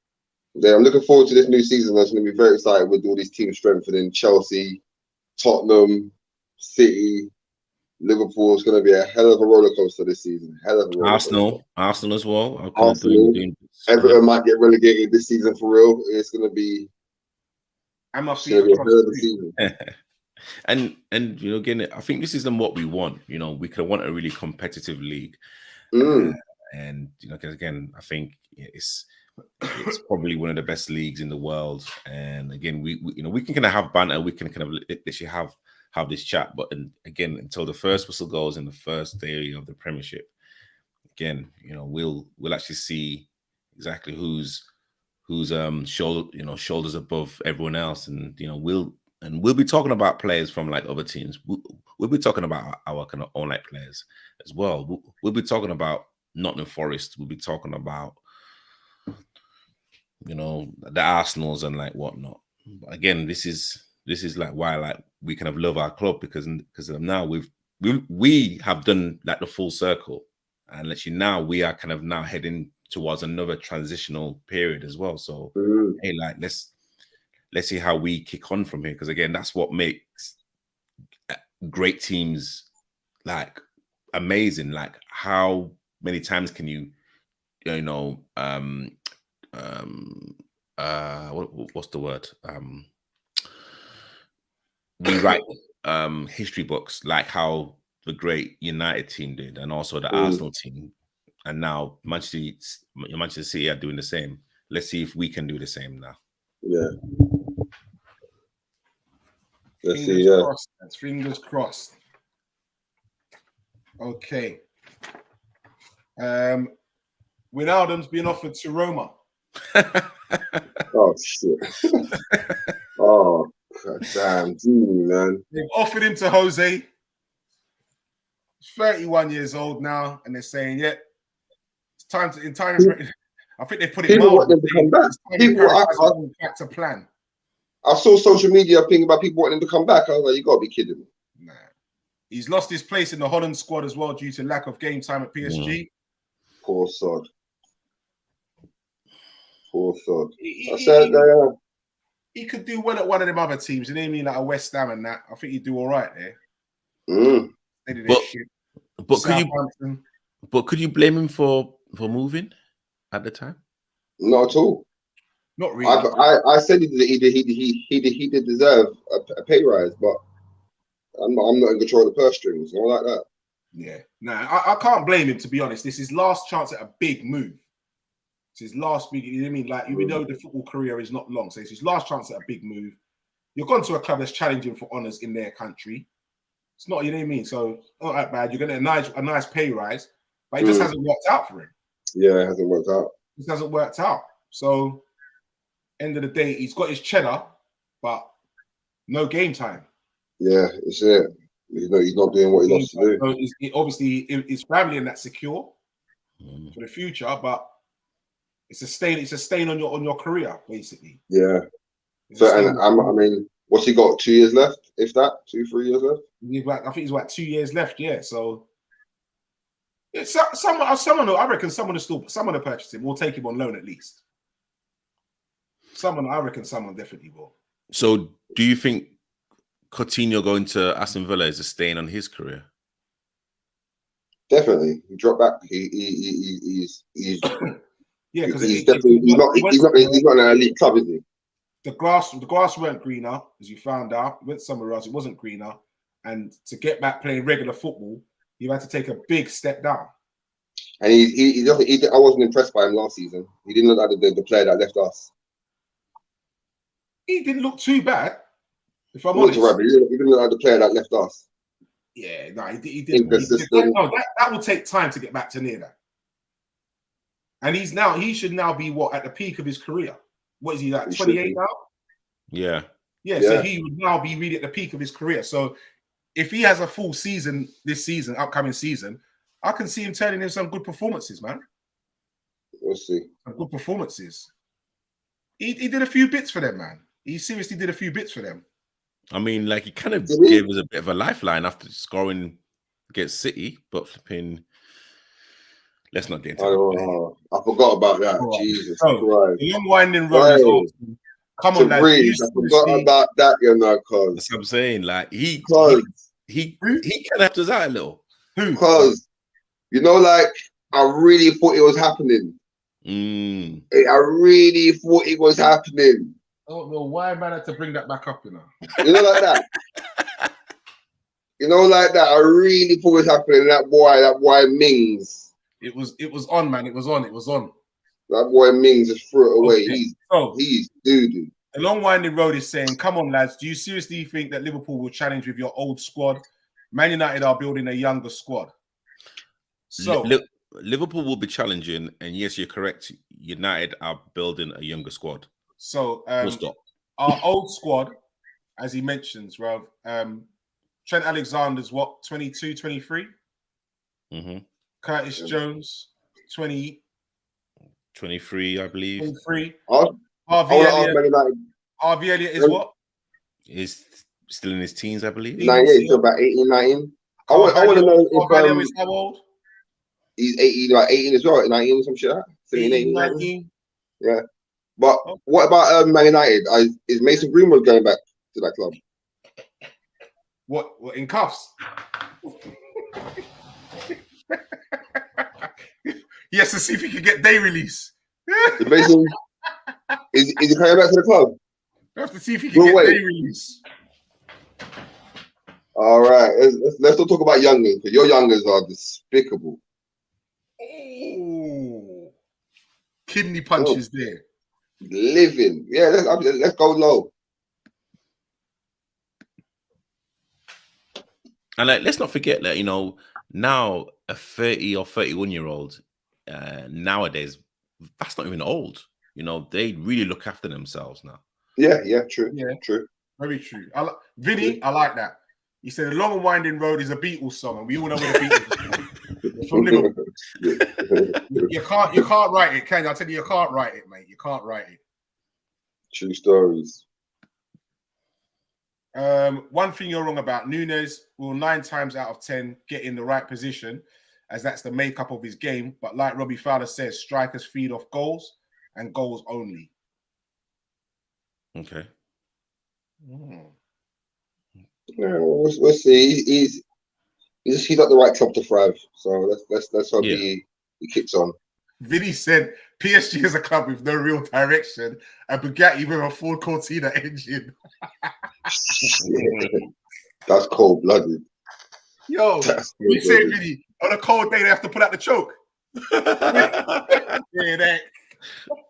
Yeah, I'm looking forward to this new season. I'm going to be very excited with all these teams strengthening. Chelsea, Tottenham, City, Liverpool. It's going to be a hell of a roller coaster this season. Hell of a roller coaster. Arsenal as well. Arsenal, Everton might get relegated this season for real. It's going to be. I'm not a hell of a season. And you know, again, I think this is what we want. You know, we could want a really competitive league, and you know, because again, I think it's probably one of the best leagues in the world. And again, we you know, we can kind of have banter, we can kind of literally have this chat, but again, until the first whistle goes in the first day of the Premiership, again, you know, we'll actually see exactly who's shoulders above everyone else, and you know, we'll be talking about players from like other teams. We'll be talking about our kind of own like players as well. We'll be talking about Nottingham Forest. We'll be talking about, you know, the Arsenals and like whatnot. But again, this is like why like we kind of love our club, because now we have done like the full circle, and literally now we are kind of now heading towards another transitional period as well. So hey, like let's see how we kick on from here, because again, that's what makes great teams like amazing. Like how many times can you know what's the word, rewrite history books, like how the great United team did, and also the Arsenal team, and now Manchester City are doing the same. Let's see if we can do the same now. Yeah. Let's fingers see. Crossed. That's fingers crossed. Okay. Wijnaldum's been offered to Roma. Oh shit! Oh God damn, man! They've offered him to Jose. He's 31 years old now, and they're saying, "Yeah, it's time to." I think they put it. People want them to come back. Back to plan. I saw social media thing about people wanting to come back. I was like, "You gotta be kidding me!" Nah, he's lost his place in the Holland squad as well due to lack of game time at PSG. Poor sod. Poor sod. He could do well at one of them other teams. You know what I mean, like a West Ham and that. I think he'd do all right there. But could you blame him for moving at the time? Not at all. Not really. I said he did deserve a pay rise, but I'm not in control of the purse strings, all like that. Yeah, I can't blame him, to be honest. This is his last chance at a big move. It's his last big. You know what I mean? Like, we know the football career is not long, so it's his last chance at a big move. You're going to a club that's challenging for honours in their country. It's not, you know what I mean? So not that bad. You're going to get a nice pay rise, but it just hasn't worked out for him. Yeah, it hasn't worked out. It hasn't worked out. So end of the day, he's got his cheddar, but no game time. Yeah, it's it. He's not doing what he loves to do. So obviously, his family and that secure for the future, but it's a stain on your career, basically. Yeah. So, I mean, what's he got? 2 years left, if that? 2-3 years left? I think he's like 2 years left. Yeah. So it's someone. I reckon someone will purchase him. We'll take him on loan at least. I reckon someone definitely will. So, do you think Coutinho going to Aston Villa is a stain on his career? Definitely. He dropped back. He's yeah, because he's not in an elite club, is he? The grass weren't greener, as you found out. He went somewhere else, it wasn't greener. And to get back playing regular football, you had to take a big step down. And I wasn't impressed by him last season. He didn't look like the player that left us. He didn't look too bad, if I'm honest. Right, he didn't look like the player that left us. Yeah, no, he didn't. That will take time to get back to near that. And he should now be at the peak of his career. What is he, like 28 now? Yeah. Yeah, so he would now be really at the peak of his career. So if he has a full season upcoming season, I can see him turning in some good performances, man. We'll see. Some good performances. He did a few bits for them, man. He seriously did a few bits for them. I mean, like, he kind of gave us a bit of a lifeline after scoring against City, but flipping, Let's not get into I forgot about that. All right. Jesus So, Christ. the long winding road is asking, come on, lads. Breathe. I forgot about that, you know, cause That's what I'm saying. Like he kind of helped us out a little. Because you know, like I really thought it was happening. I really thought it was happening. I don't know why man had to bring that back up, you know. You know, like that. I really thought it was happening. That boy Mings. It was on, man. It was on. That boy Mings just threw it away. Okay. He's doo-doo. The long winding road is saying, come on, lads. Do you seriously think that Liverpool will challenge with your old squad? Man United are building a younger squad. So Liverpool will be challenging, and yes, you're correct. United are building a younger squad. So Full stop. Our old squad, as he mentions, Rav, Trent Alexander's what, 22, 23? Curtis Jones, 20. 23, I believe. 23. Harvey Elliott is what? He's still in his teens, I believe. 98, so about 18, 19. I want to know if is how old? He's 18, like 18 as well, 19 or some shit. 17, 18, 19. Yeah. But what about Man United? Is Mason Greenwood going back to that club? What in cuffs? He has to see if he can get day release. Mason, is he coming back to the club? We have to see if he can get day release. All right, let's not talk about youngers, because your youngers are despicable. Oh, kidney punches there. Living, yeah. Let's go low. And like, let's not forget that now a 30 or 31-year-old nowadays, that's not even old. They really look after themselves now. Yeah, true. Yeah, true. Very true. Vinny, I like that. He said, "The Long and Winding Road" is a Beatles song, and we all know where the Beatles are from Liverpool. You can't write it, can you? I tell you can't write it, mate. You can't write it. True stories. One thing you're wrong about, Nunez will 9 times out of 10 get in the right position, as that's the makeup of his game. But like Robbie Fowler says, strikers feed off goals and goals only. Okay. Yeah, we'll see. He's got the right club to thrive. So let's hope he kicks on. Vinny said PSG is a club with no real direction, and Bugatti with a Ford Cortina engine. That's cold-blooded. Yo, we say Vinny, on a cold day they have to put out the choke.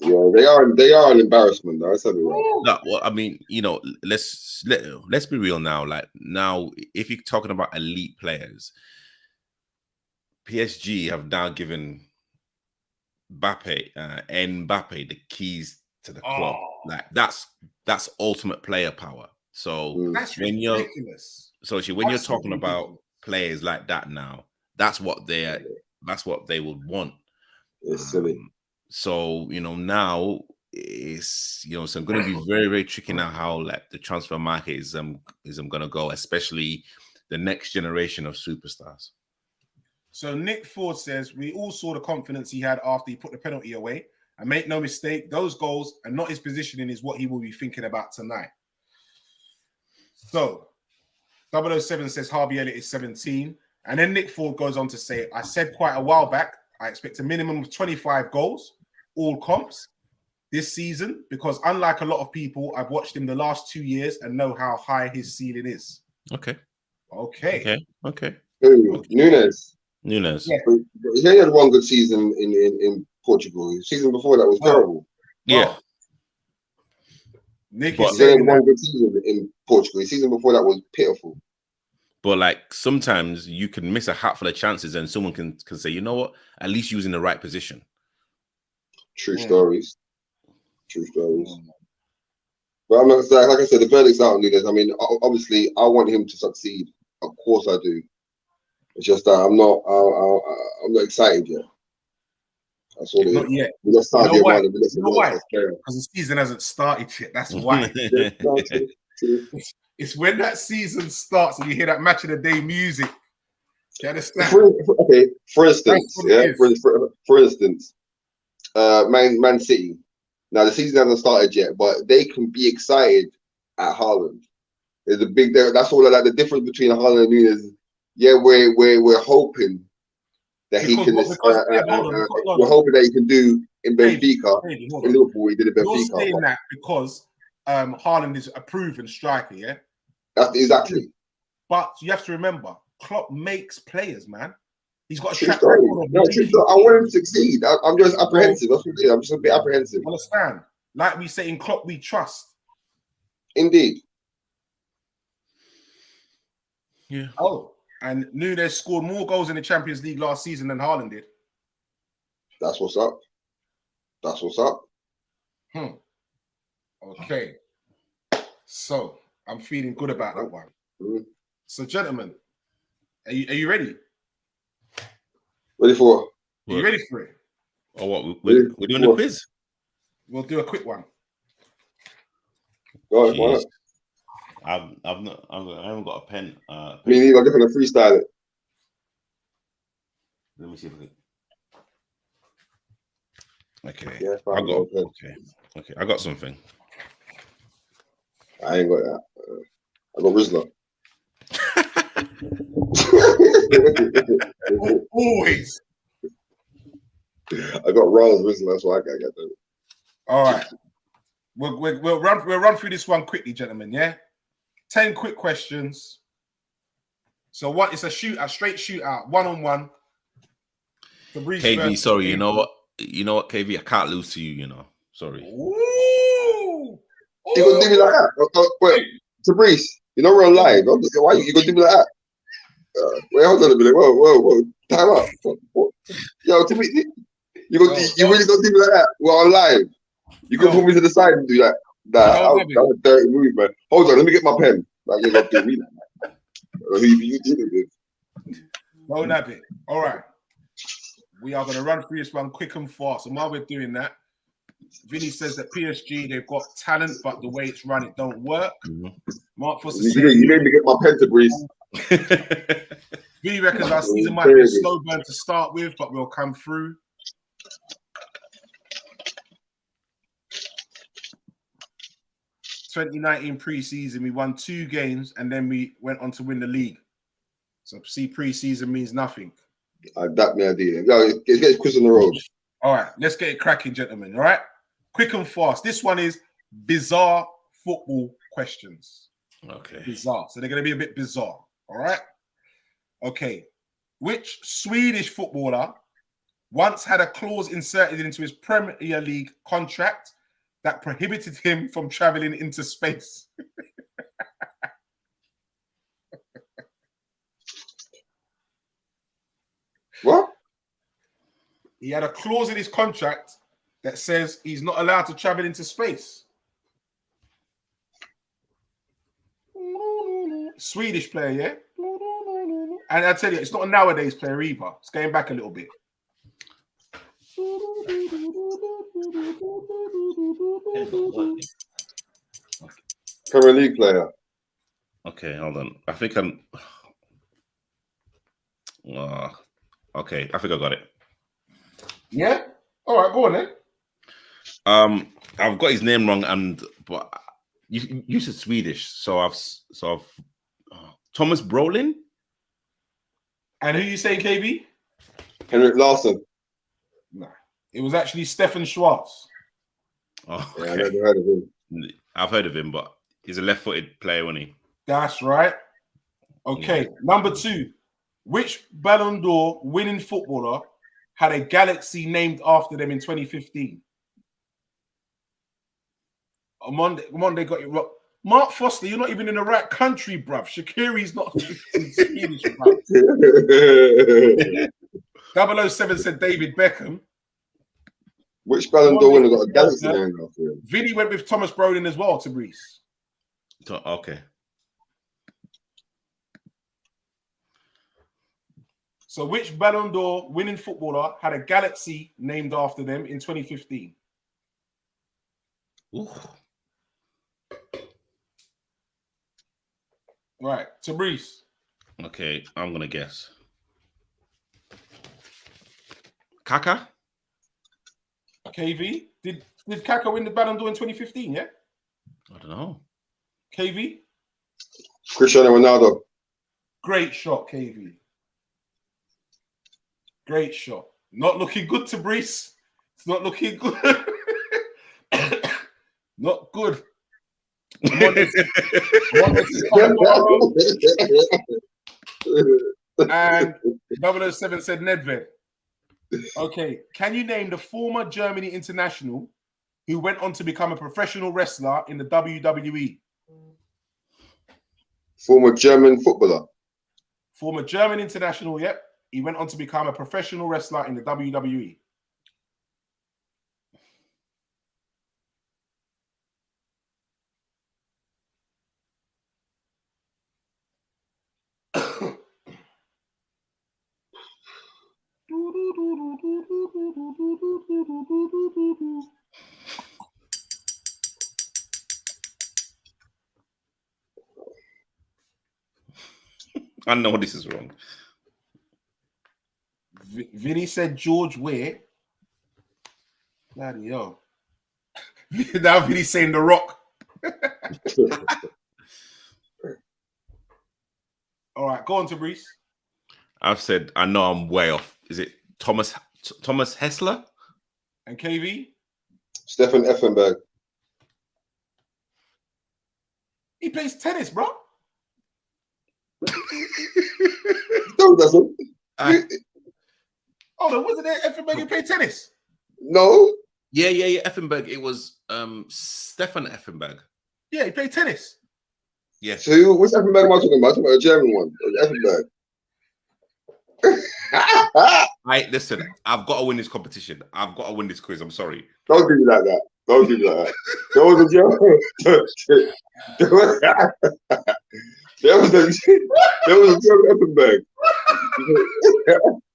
Yeah, they are an embarrassment, though. That's right. No, well, I mean, let's be real now. Like now, if you're talking about elite players, PSG have now given Mbappe the keys to the club. Like that's ultimate player power. So that's ridiculous. When you're talking about players like that now, that's what they would want. It's silly. So now it's so going to be very, very tricky now how like the transfer market is going to go, especially the next generation of superstars. So Nick Ford says we all saw the confidence he had after he put the penalty away, and make no mistake, those goals and not his positioning is what he will be thinking about tonight. So 007 says Harvey Elliott is 17, and then Nick Ford goes on to say, I said quite a while back I expect a minimum of 25 goals, all comps, this season, because unlike a lot of people, I've watched him the last 2 years and know how high his ceiling is. Okay. Nunez. Yeah. He only had one good season in Portugal. The season before that was terrible. Yeah. Nick is saying one good season in Portugal. The season before that was pitiful. But like sometimes you can miss a hatful of chances and someone can say, you know what, at least you was in the right position. True stories. But I'm not like I said, the verdict's out on Nunez. I mean, obviously, I want him to succeed. Of course, I do. It's just that I'm not excited yet. That's all it is. Not yet. Because the season hasn't started yet. That's why. It's when that season starts and you hear that match of the day music. You understand? For instance, what it is. for instance, Man City. Now the season hasn't started yet, but they can be excited at Haaland. There's a big. That's all. Like the difference between Haaland and Nunez. Yeah, we're hoping that he can. We're hoping that he can do in Benfica, in Liverpool. He did in Benfica. You're saying that because Haaland is a proven striker, yeah. That's exactly. But you have to remember, Klopp makes players, man. He's got a track record. No, I want him to succeed. I'm just apprehensive. That's what it is. I'm just a bit apprehensive. Understand? Like we say in Klopp, we trust. Indeed. Yeah. Oh, and Nunez scored more goals in the Champions League last season than Haaland did. That's what's up. That's what's up. Okay. So I'm feeling good about that one. Mm-hmm. So, gentlemen, are you ready? Ready for what? Are you ready for it? Or what? We're doing the quiz. We'll do a quick one. Go on. I haven't got a pen. Me neither. I'm just gonna freestyle it. Let me see if I can. Okay. Yeah, Okay. I got something. I ain't got that. I got Rizla. Always. I got Rolls Rizla. That's why I gotta get them. All right. We'll run through this one quickly, gentlemen. Yeah. 10 quick questions. So what? It's a straight shootout, 1-on-1. KV, sorry. You know what, KV? I can't lose to you. You know, sorry. Ooh. You gonna do me like that? Wait, Fabrice, you know we're on live. Why you gonna do me like that? Wait, hold on a minute. Whoa. Time out. Yo, to me, you really gonna do me like that? We're on live. You can put me to the side and do that. That was a dirty move, man. Hold on, let me get my pen. Like you're gonna do me like that. Who you dealing with? Don't have it. All right. We are going to run through this one quick and fast. And while we're doing that, Vinny says that PSG, they've got talent, but the way it's run, it don't work. Mark Foster says... You made me get my pen to breathe. Vinny reckons our season might be a slow burn to start with, but we'll come through. '19 preseason, we won 2 games, and then we went on to win the league. So, see, preseason means nothing. That me idea. No, let's get quiz on the road. All right, let's get it cracking, gentlemen. All right, quick and fast. This one is bizarre football questions. Okay. Bizarre. So they're going to be a bit bizarre. All right. Okay. Which Swedish footballer once had a clause inserted into his Premier League contract that prohibited him from traveling into space? What? He had a clause in his contract that says he's not allowed to travel into space. Swedish player, yeah? And I tell you, it's not a nowadays player either. It's going back a little bit. Premier League player. Okay, hold on. I think I'm... okay, I think I got it. Yeah? All right, go on then. I've got his name wrong, but you said Swedish, so I've Thomas Brolin. And who you saying, KB? Henrik Larsson. No, it was actually Stefan Schwarz. Oh, okay. Yeah, I never heard of him. I've heard of him, but he's a left-footed player, wasn't he? That's right. Okay, yeah. Number 2. Which Ballon d'Or winning footballer had a galaxy named after them in 2015? Monday got it wrong. Mark Foster, you're not even in the right country, bruv. Shaqiri's not Swedish, bruv. 007 said David Beckham. Which Ballon d'Or winner got a galaxy named after him? Vinny went with Thomas Brolin as well, to Brees. Okay. So which Ballon d'Or winning footballer had a galaxy named after them in 2015? Ooh. Right, Tabrice. Okay, I'm gonna guess. Kaka? KV? Did Kaka win the Ballon d'Or in 2015, yeah? I don't know. KV? Cristiano Ronaldo. Great shot, KV. Great shot. Not looking good to Brees. It's not looking good. Not good. And 007 said Nedved. Okay. Can you name the former Germany international who went on to become a professional wrestler in the WWE? Former German footballer. Former German international, yep. He went on to become a professional wrestler in the WWE. I know this is wrong. Vinny said George Weah. Bloody hell. Now Vinny's saying The Rock. All right, go on to Brees. I've said, I know I'm way off. Is it Thomas Hessler? And KV? Stefan Effenberg. He plays tennis, bro. No, he doesn't. Oh, no, wasn't there Effenberg who played tennis? No. Yeah. Effenberg. It was Stefan Effenberg. Yeah, he played tennis. Yes. So which Effenberg am I talking about? I'm talking about a German one. Effenberg. Listen, I've got to win this competition. I've got to win this quiz. I'm sorry. Don't do me like that. Don't do me like that. There was a German. There was a German Effenberg.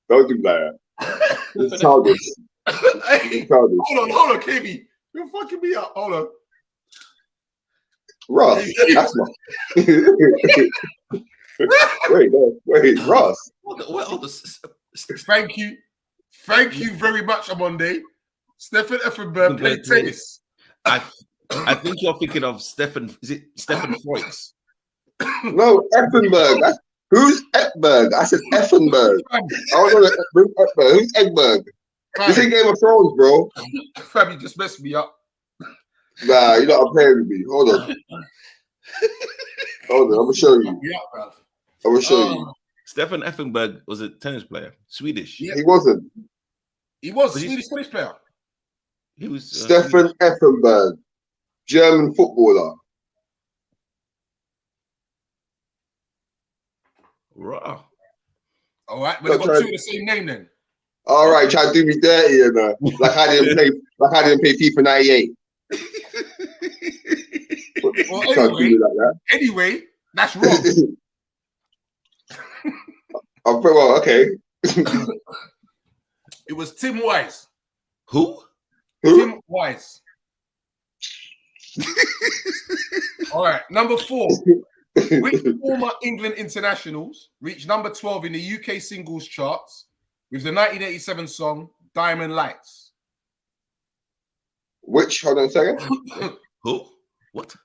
Don't do me like that. It's childish. Hey, hold on, KB. You're fucking me up. Hold on. Ross, that's my. wait, Ross. Thank you very much, Amonde. Stefan Effenberg played tennis. I think you're thinking of Stefan. Is it Stefan Freutz? No, Effenberg. Who's Ekberg? I said Effenberg. I don't know Ekberg. Who's Ekberg? This ain't Game of Thrones, bro. Fam, you just messed me up. Nah, you're not playing with me. Hold on. I'm gonna show you. I'm gonna show you. Stefan Effenberg was a tennis player, Swedish. Yeah. He wasn't. He was a Swedish tennis player. He was Stefan Effenberg, German footballer. Raw. All right, but they've got two of the same name then. All right, try to do me dirty, you know. Like I didn't play FIFA 98. Well, anyway, that's wrong. Well, okay. It was Tim Wise. Who? Tim Wise. All right, number 4. Which former England internationals reached number 12 in the UK singles charts with the 1987 song Diamond Lights? Hold on a second. Who? What?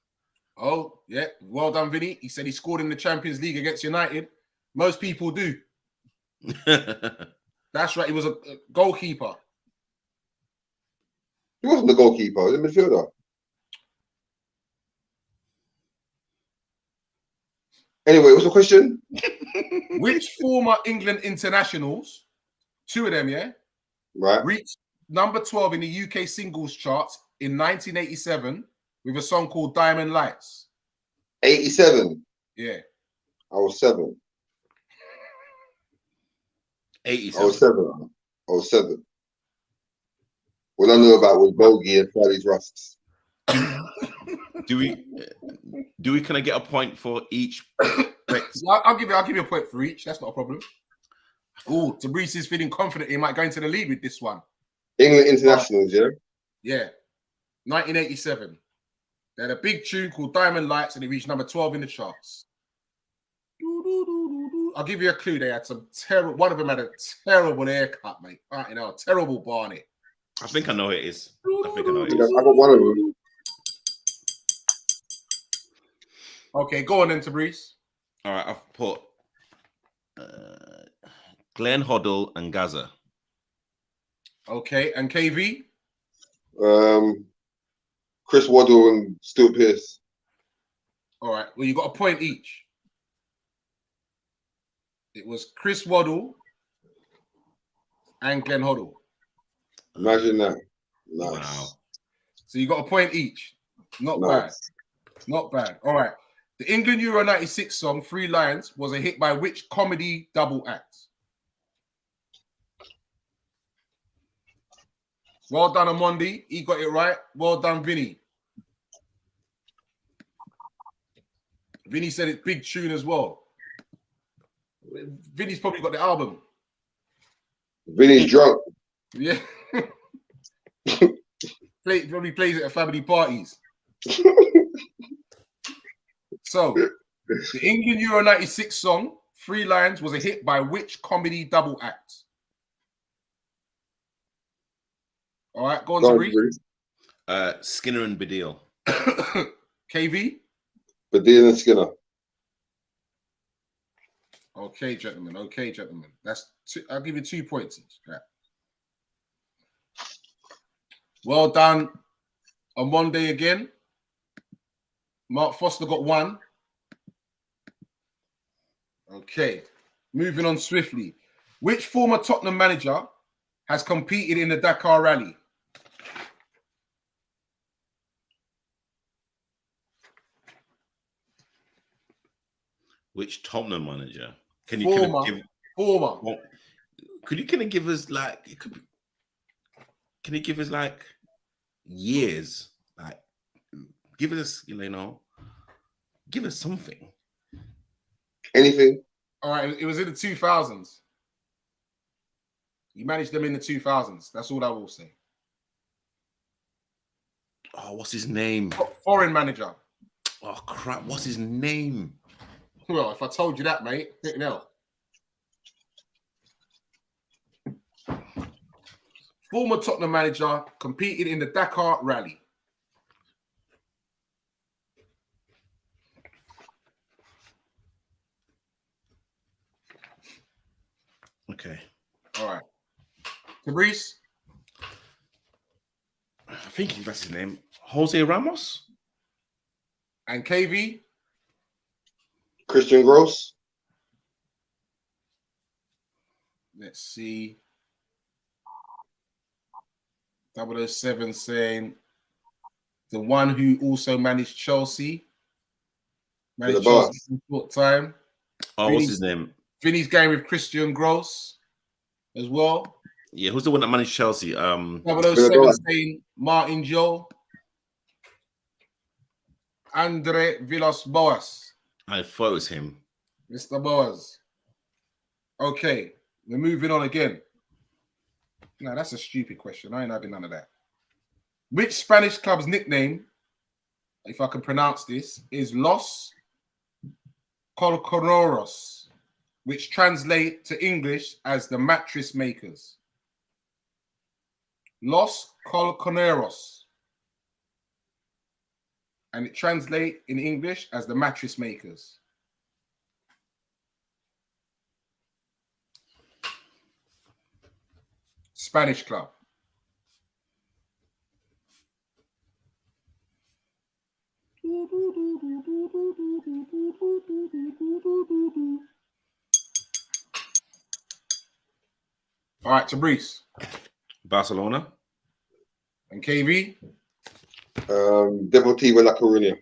Oh, yeah. Well done, Vinny. He said he scored in the Champions League against United. Most people do. That's right. He was a goalkeeper. He wasn't the goalkeeper. He was a midfielder. Anyway, what's the question? Which former England internationals, 2 of them, yeah, right, reached number 12 in the UK singles charts in 1987 with a song called Diamond Lights? 87. Yeah. I was 7. 87. I was 7. What I know about was Bogey and Friday's Rusks. Can I get a point for each? I'll give you a point for each. That's not a problem. Oh, Tabrice is feeling confident he might go into the lead with this one. England internationals, yeah? Yeah. 1987. They had a big tune called Diamond Lights and it reached number 12 in the charts. I'll give you a clue. They had some terrible. One of them had a terrible haircut, mate. You know, terrible barnet. I think I know who it is. I think I know who it Yeah, is. I got one of them. Okay, go on then, Tabrice. All right, I've put Glenn Hoddle and Gaza. Okay, and KV. Chris Waddle and Stuart Pearce. All right. Well, you got a point each. It was Chris Waddle and Glenn Hoddle. Imagine that. Nice. Wow. So you got a point each. Not bad. Nice. Not bad. All right. The England Euro 96 song, Three Lions, was a hit by which comedy double act? Well done, Amondi. He got it right. Well done, Vinny. Vinny said it's big tune as well. Vinny's probably got the album. Vinny's drunk. Yeah. Probably plays it at family parties. So, the England Euro 96 song, Three Lions, was a hit by which comedy double act? All right, go on to read. Skinner and Badil. KV? Badil and Skinner. Okay, gentlemen. Okay, gentlemen. That's two, I'll give you 2 points each. Right. Well done on Monday again. Mark Foster got 1. Okay. Moving on swiftly. Which former Tottenham manager has competed in the Dakar Rally? Which Tottenham manager? Can Former. you kind of give? Former. Well, could you kind of give us like? It could be, can you give us like years? Like, give us, you know, give us something. Anything? All right. It was in the 2000s. He managed them in the 2000s. That's all I will say. Oh, what's his name? Foreign manager. Oh crap! What's his name? Well, if I told you that, mate, no. Former Tottenham manager competed in the Dakar Rally. Okay. All right. Tabrice? I think that's his name. Jose Ramos. And KV? Christian Gross. Let's see. 007 saying the one who also managed Chelsea. Managed Chelsea for a short time. Oh, what's his name? Vinny's going with Christian Gross as well. Yeah, who's the one that managed Chelsea? 007 saying Martin Joe. Andre Villas-Boas. I thought it was him. Mr. Boas. Okay, we're moving on again. No, that's a stupid question. I ain't having none of that. Which Spanish club's nickname, if I can pronounce this, is Los Colchoneros, which translate to English as the mattress makers? Los Colchoneros. And it translates in English as the mattress makers. Spanish club. All right, Tabrice. Barcelona. And KV. Deportivo La Coruña.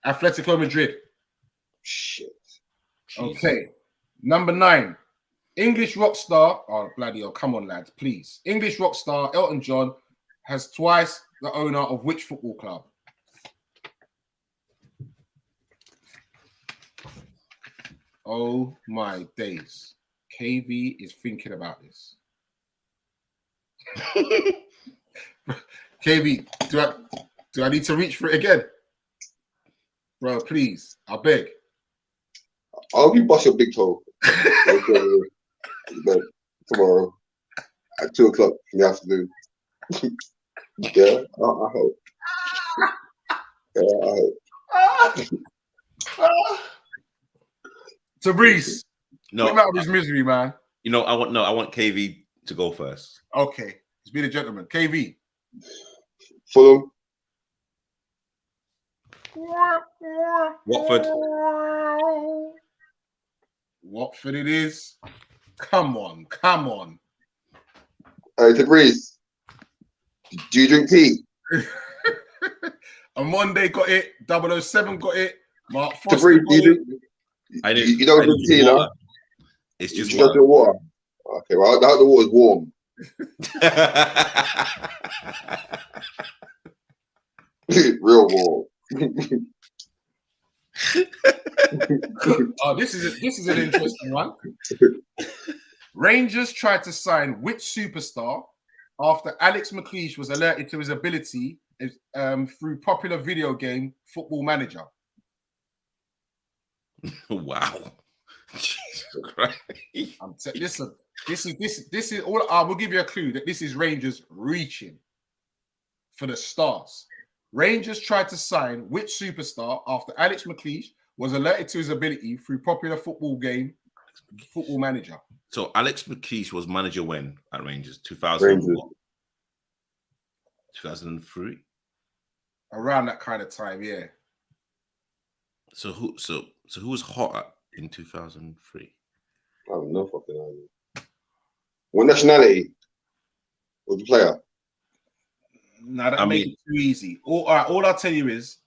Atletico Madrid. Shit. Okay. Number 9. English rock star. Oh, bloody hell. Come on, lads, please. English rock star Elton John has twice the owner of which football club? Oh, my days. KV is thinking about this. KV, do I need to reach for it again? Bro, please. I beg. I'll be bust your big toe. Then tomorrow at 2:00 in the afternoon. Yeah, I hope. Yeah, I hope. Tabrice, No, put him out of his misery, man. you know, I want KV to go first. Okay, he's been a gentleman. KV. Fulham. Watford. Watford it is. Come on. Hey, Tabriz, do you drink tea? On Monday got it. 007 got it. Mark Foster Tabriz, got it. You don't drink tea, no? It's just you don't drink water. Okay, well, I hope the water's warm. Real warm. Oh, this is an interesting one. Rangers tried to sign which superstar after Alex McLeish was alerted to his ability through popular video game Football Manager? Wow. Jesus Christ. Listen, this is all. I will give you a clue that this is Rangers reaching for the stars. Rangers tried to sign which superstar after Alex McLeish was alerted to his ability through popular football game Football Manager. So Alex McLeish was manager when at Rangers? 2003? Around that kind of time, yeah. So who was hot in 2003? I have no fucking idea. What nationality was the player? No, that makes it too easy. All I'll tell you is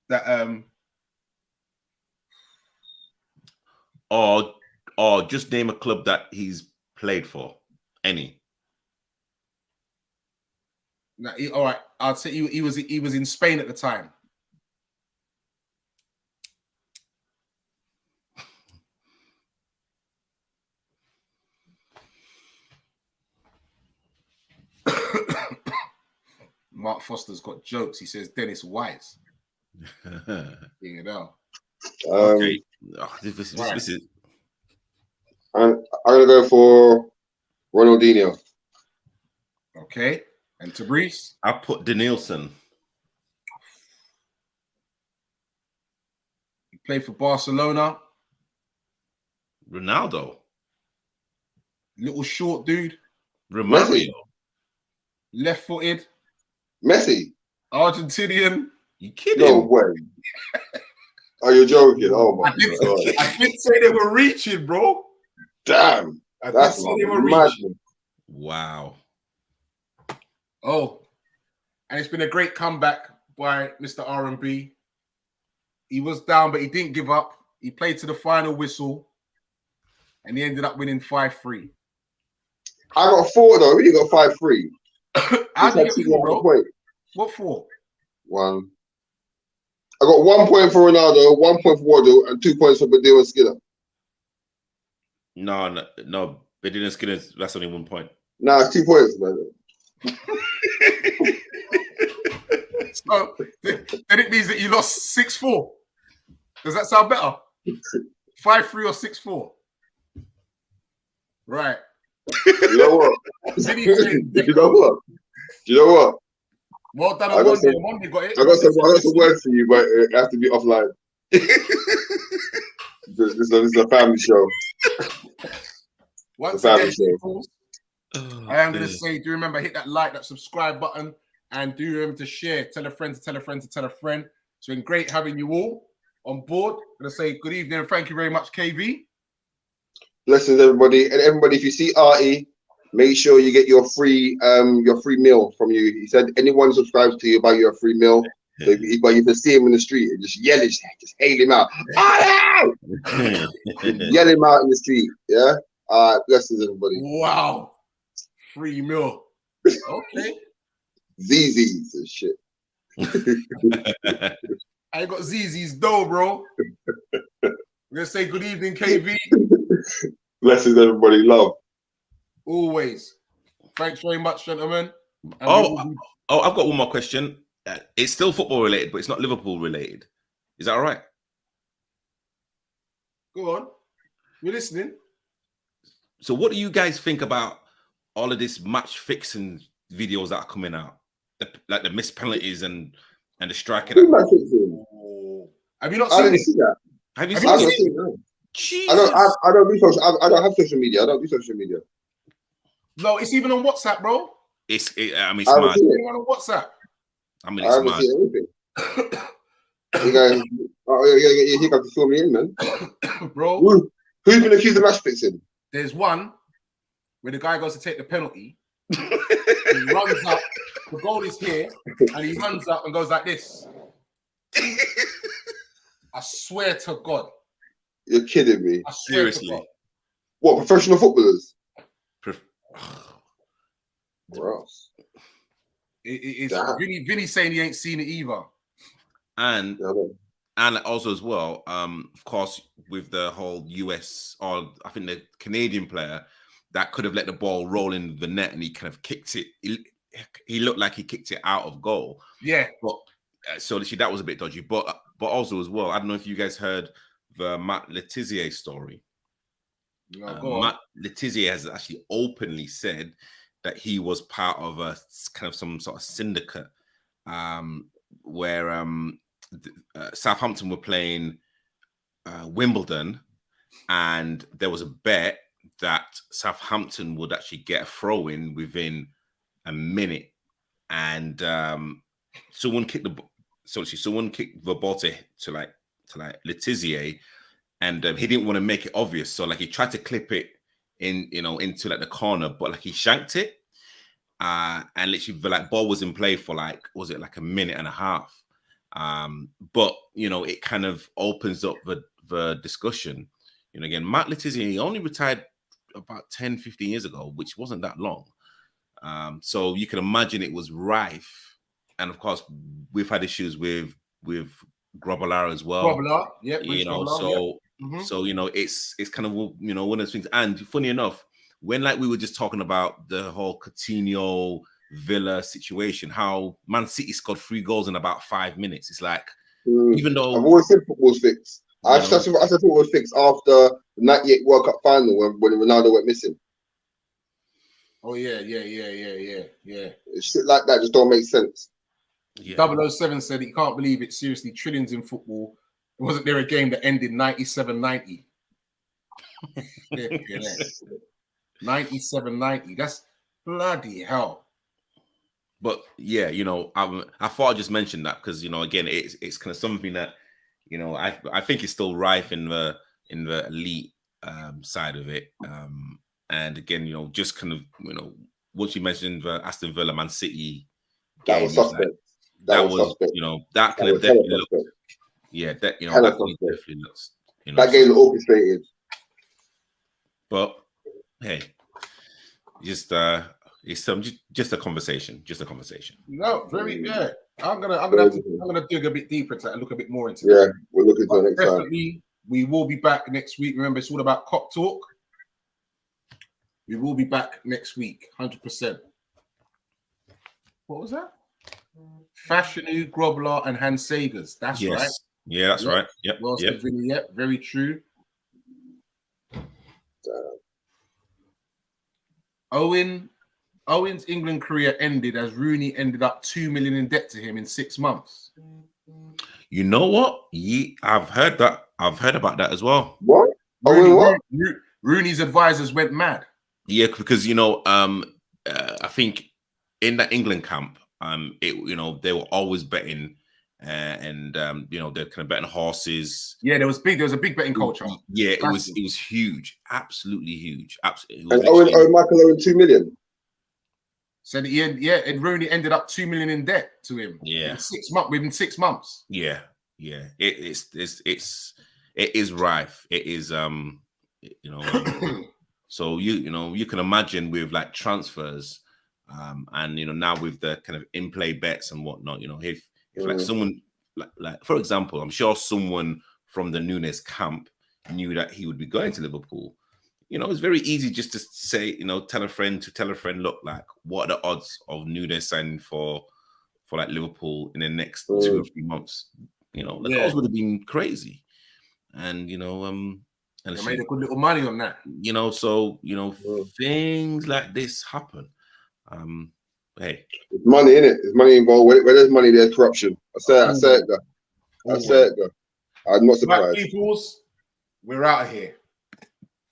that or just name a club that he's played for. Any. No, all right. I'll say he was in Spain at the time. Mark Foster's got jokes. He says Dennis Wise. You know. Okay. This is. I'm gonna go for Ronaldinho. Okay. And Tabrice? I put Denilson. He played for Barcelona. Ronaldo. Little short dude. Romario. Left-footed. Messi. Argentinian. You kidding? No way. Are you joking? Oh my god! I did say they were reaching, bro. Damn. That's madness. Wow. Oh, and it's been a great comeback by Mr. R&B. He was down, but he didn't give up. He played to the final whistle, and he ended up winning 5-3. I got 4 though. You got 5-3. How did you get 4, bro? Point. What 4? 1. I got 1 point for Ronaldo, 1 point for Waddle, and 2 points for Badil and Skinner. No. Badil and Skinner, that's only 1 point. Nah, it's 2 points, man. So then it means that you lost 6-4. Does that sound better? 5-3 or 6-4? Right. You know what? You know what? Well done on Monday. Got it. I got some words for you, but it has to be offline. This is a family show. Once again, people, I am going to say, do remember, hit that like, that subscribe button, and do remember to share. Tell a friend to tell a friend to tell a friend. It's been great having you all on board. I'm going to say good evening and thank you very much, KV. Blessings, everybody. And everybody, if you see Artie, make sure you get your free meal from you. He said anyone subscribes to you, buy you a free meal. So if you can see him in the street and just yell it, just hail him out. Artie! Yell him out in the street. Yeah. Blessings, everybody. Wow. Free meal. Okay. ZZs and shit. I got ZZ's dough, bro. We're going to say good evening, KV. Blessings, everybody. Love. Always. Thanks very much, gentlemen. And I've got one more question. It's still football related, but it's not Liverpool related. Is that all right? Go on. We're listening. So, what do you guys think about all of this match fixing videos that are coming out? Like the missed penalties and the striker. Who match fixing? Have you not I seen didn't it? see that. Have you Have seen you I not haven't it? seen seen that. Jesus. I don't do social. I don't have social media. I don't do social media. No, it's even on WhatsApp, bro. I mean, I it's haven't mad. seen It's it. even on WhatsApp. I mean, I it's haven't mad. seen anything. You guys, oh yeah, he got to fill me in, man. Bro, Who's been accused of match fixing? there's one where the guy goes to take the penalty. He runs up, the goal is here, and he runs up and goes like this. I swear to God. You're kidding me. I swear to Seriously. God. What, professional footballers? Gross. It's Damn. Vinny saying he ain't seen it either. And Yeah, man. and also as well, of course, with the whole US or I think the Canadian player that could have let the ball roll in the net and he kind of kicked it. He looked like he kicked it out of goal. Yeah. But so that was a bit dodgy. But also as well, I don't know if you guys heard the Matt Letizia story. No, go on. Matt Letizia has actually openly said that he was part of a kind of some sort of syndicate where Southampton were playing Wimbledon, and there was a bet that Southampton would actually get a throw in within a minute, and someone kicked the ball to Letizia, and he didn't want to make it obvious, so like he tried to clip it in, into like the corner, but like he shanked it, and literally the like ball was in play for like, was it like a minute and a half? But it kind of opens up the discussion. Again, Matt Letizia, he only retired about 10, 15 years ago, which wasn't that long. So you can imagine it was rife. And of course, we've had issues with Grobbelaar as well. Grobbelaar, yeah. So it's kind of one of those things. And funny enough, when like we were just talking about the whole Coutinho Villa situation, how Man City scored 3 goals in about 5 minutes. It's like, even though I've always said football's fixed. I said football was fixed after the 98 World Cup final when Ronaldo went missing. Oh yeah. Shit like that just don't make sense. Yeah. 007 said he can't believe it. Seriously, trillions in football. Wasn't there a game that ended 97-90? 97-90. That's bloody hell. But yeah, I thought I just mentioned that because again, it's kind of something that I think it's still rife in the elite side of it. And again, just kind of once you mentioned the Aston Villa Man City game, that was suspect. That was suspect. That kind of definitely looked. Yeah, that definitely looks. That game orchestrated. But hey, just just a conversation. No, very yeah. I'm gonna dig a bit deeper into that and look a bit more into that. Yeah, we'll look into it next time. We will be back next week. Remember, it's all about Kop Talk. We will be back next week, 100%. What was that? Fashanu, Grobbelaar, and Hans Sagers. That's right. Yeah, that's right. Yep. Well said, Vinny. Yep, very true. Owen's England career ended as Rooney ended up 2 million in debt to him in 6 months. You know what? I've heard that. I've heard about that as well. What? Rooney's advisors went mad. Yeah, because I think in that England camp, they were always betting, and they're kind of betting horses. Yeah, there was a big betting culture. Yeah, it was huge, absolutely huge. Absolutely. And Michael Owen 2 million. Said and Rooney ended up 2 million in debt to him. Yeah, within 6 months. Yeah. It is rife. It is so you can imagine with like transfers, and now with the kind of in-play bets and whatnot. If like someone like for example, I'm sure someone from the Nunez camp knew that he would be going to Liverpool. It's very easy just to say, tell a friend, look, like, what are the odds of Nunez signing for like Liverpool in the next 2 or 3 months? The odds would have been crazy. And, And They made a good little money on that. you know, so you know, things like this happen. Hey, There's money in it. There's money involved. Where there's money, there's corruption. I say it, girl. I say it, girl. I'm not surprised. Right, peoples, we're out of here.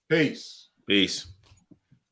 Peace. peace.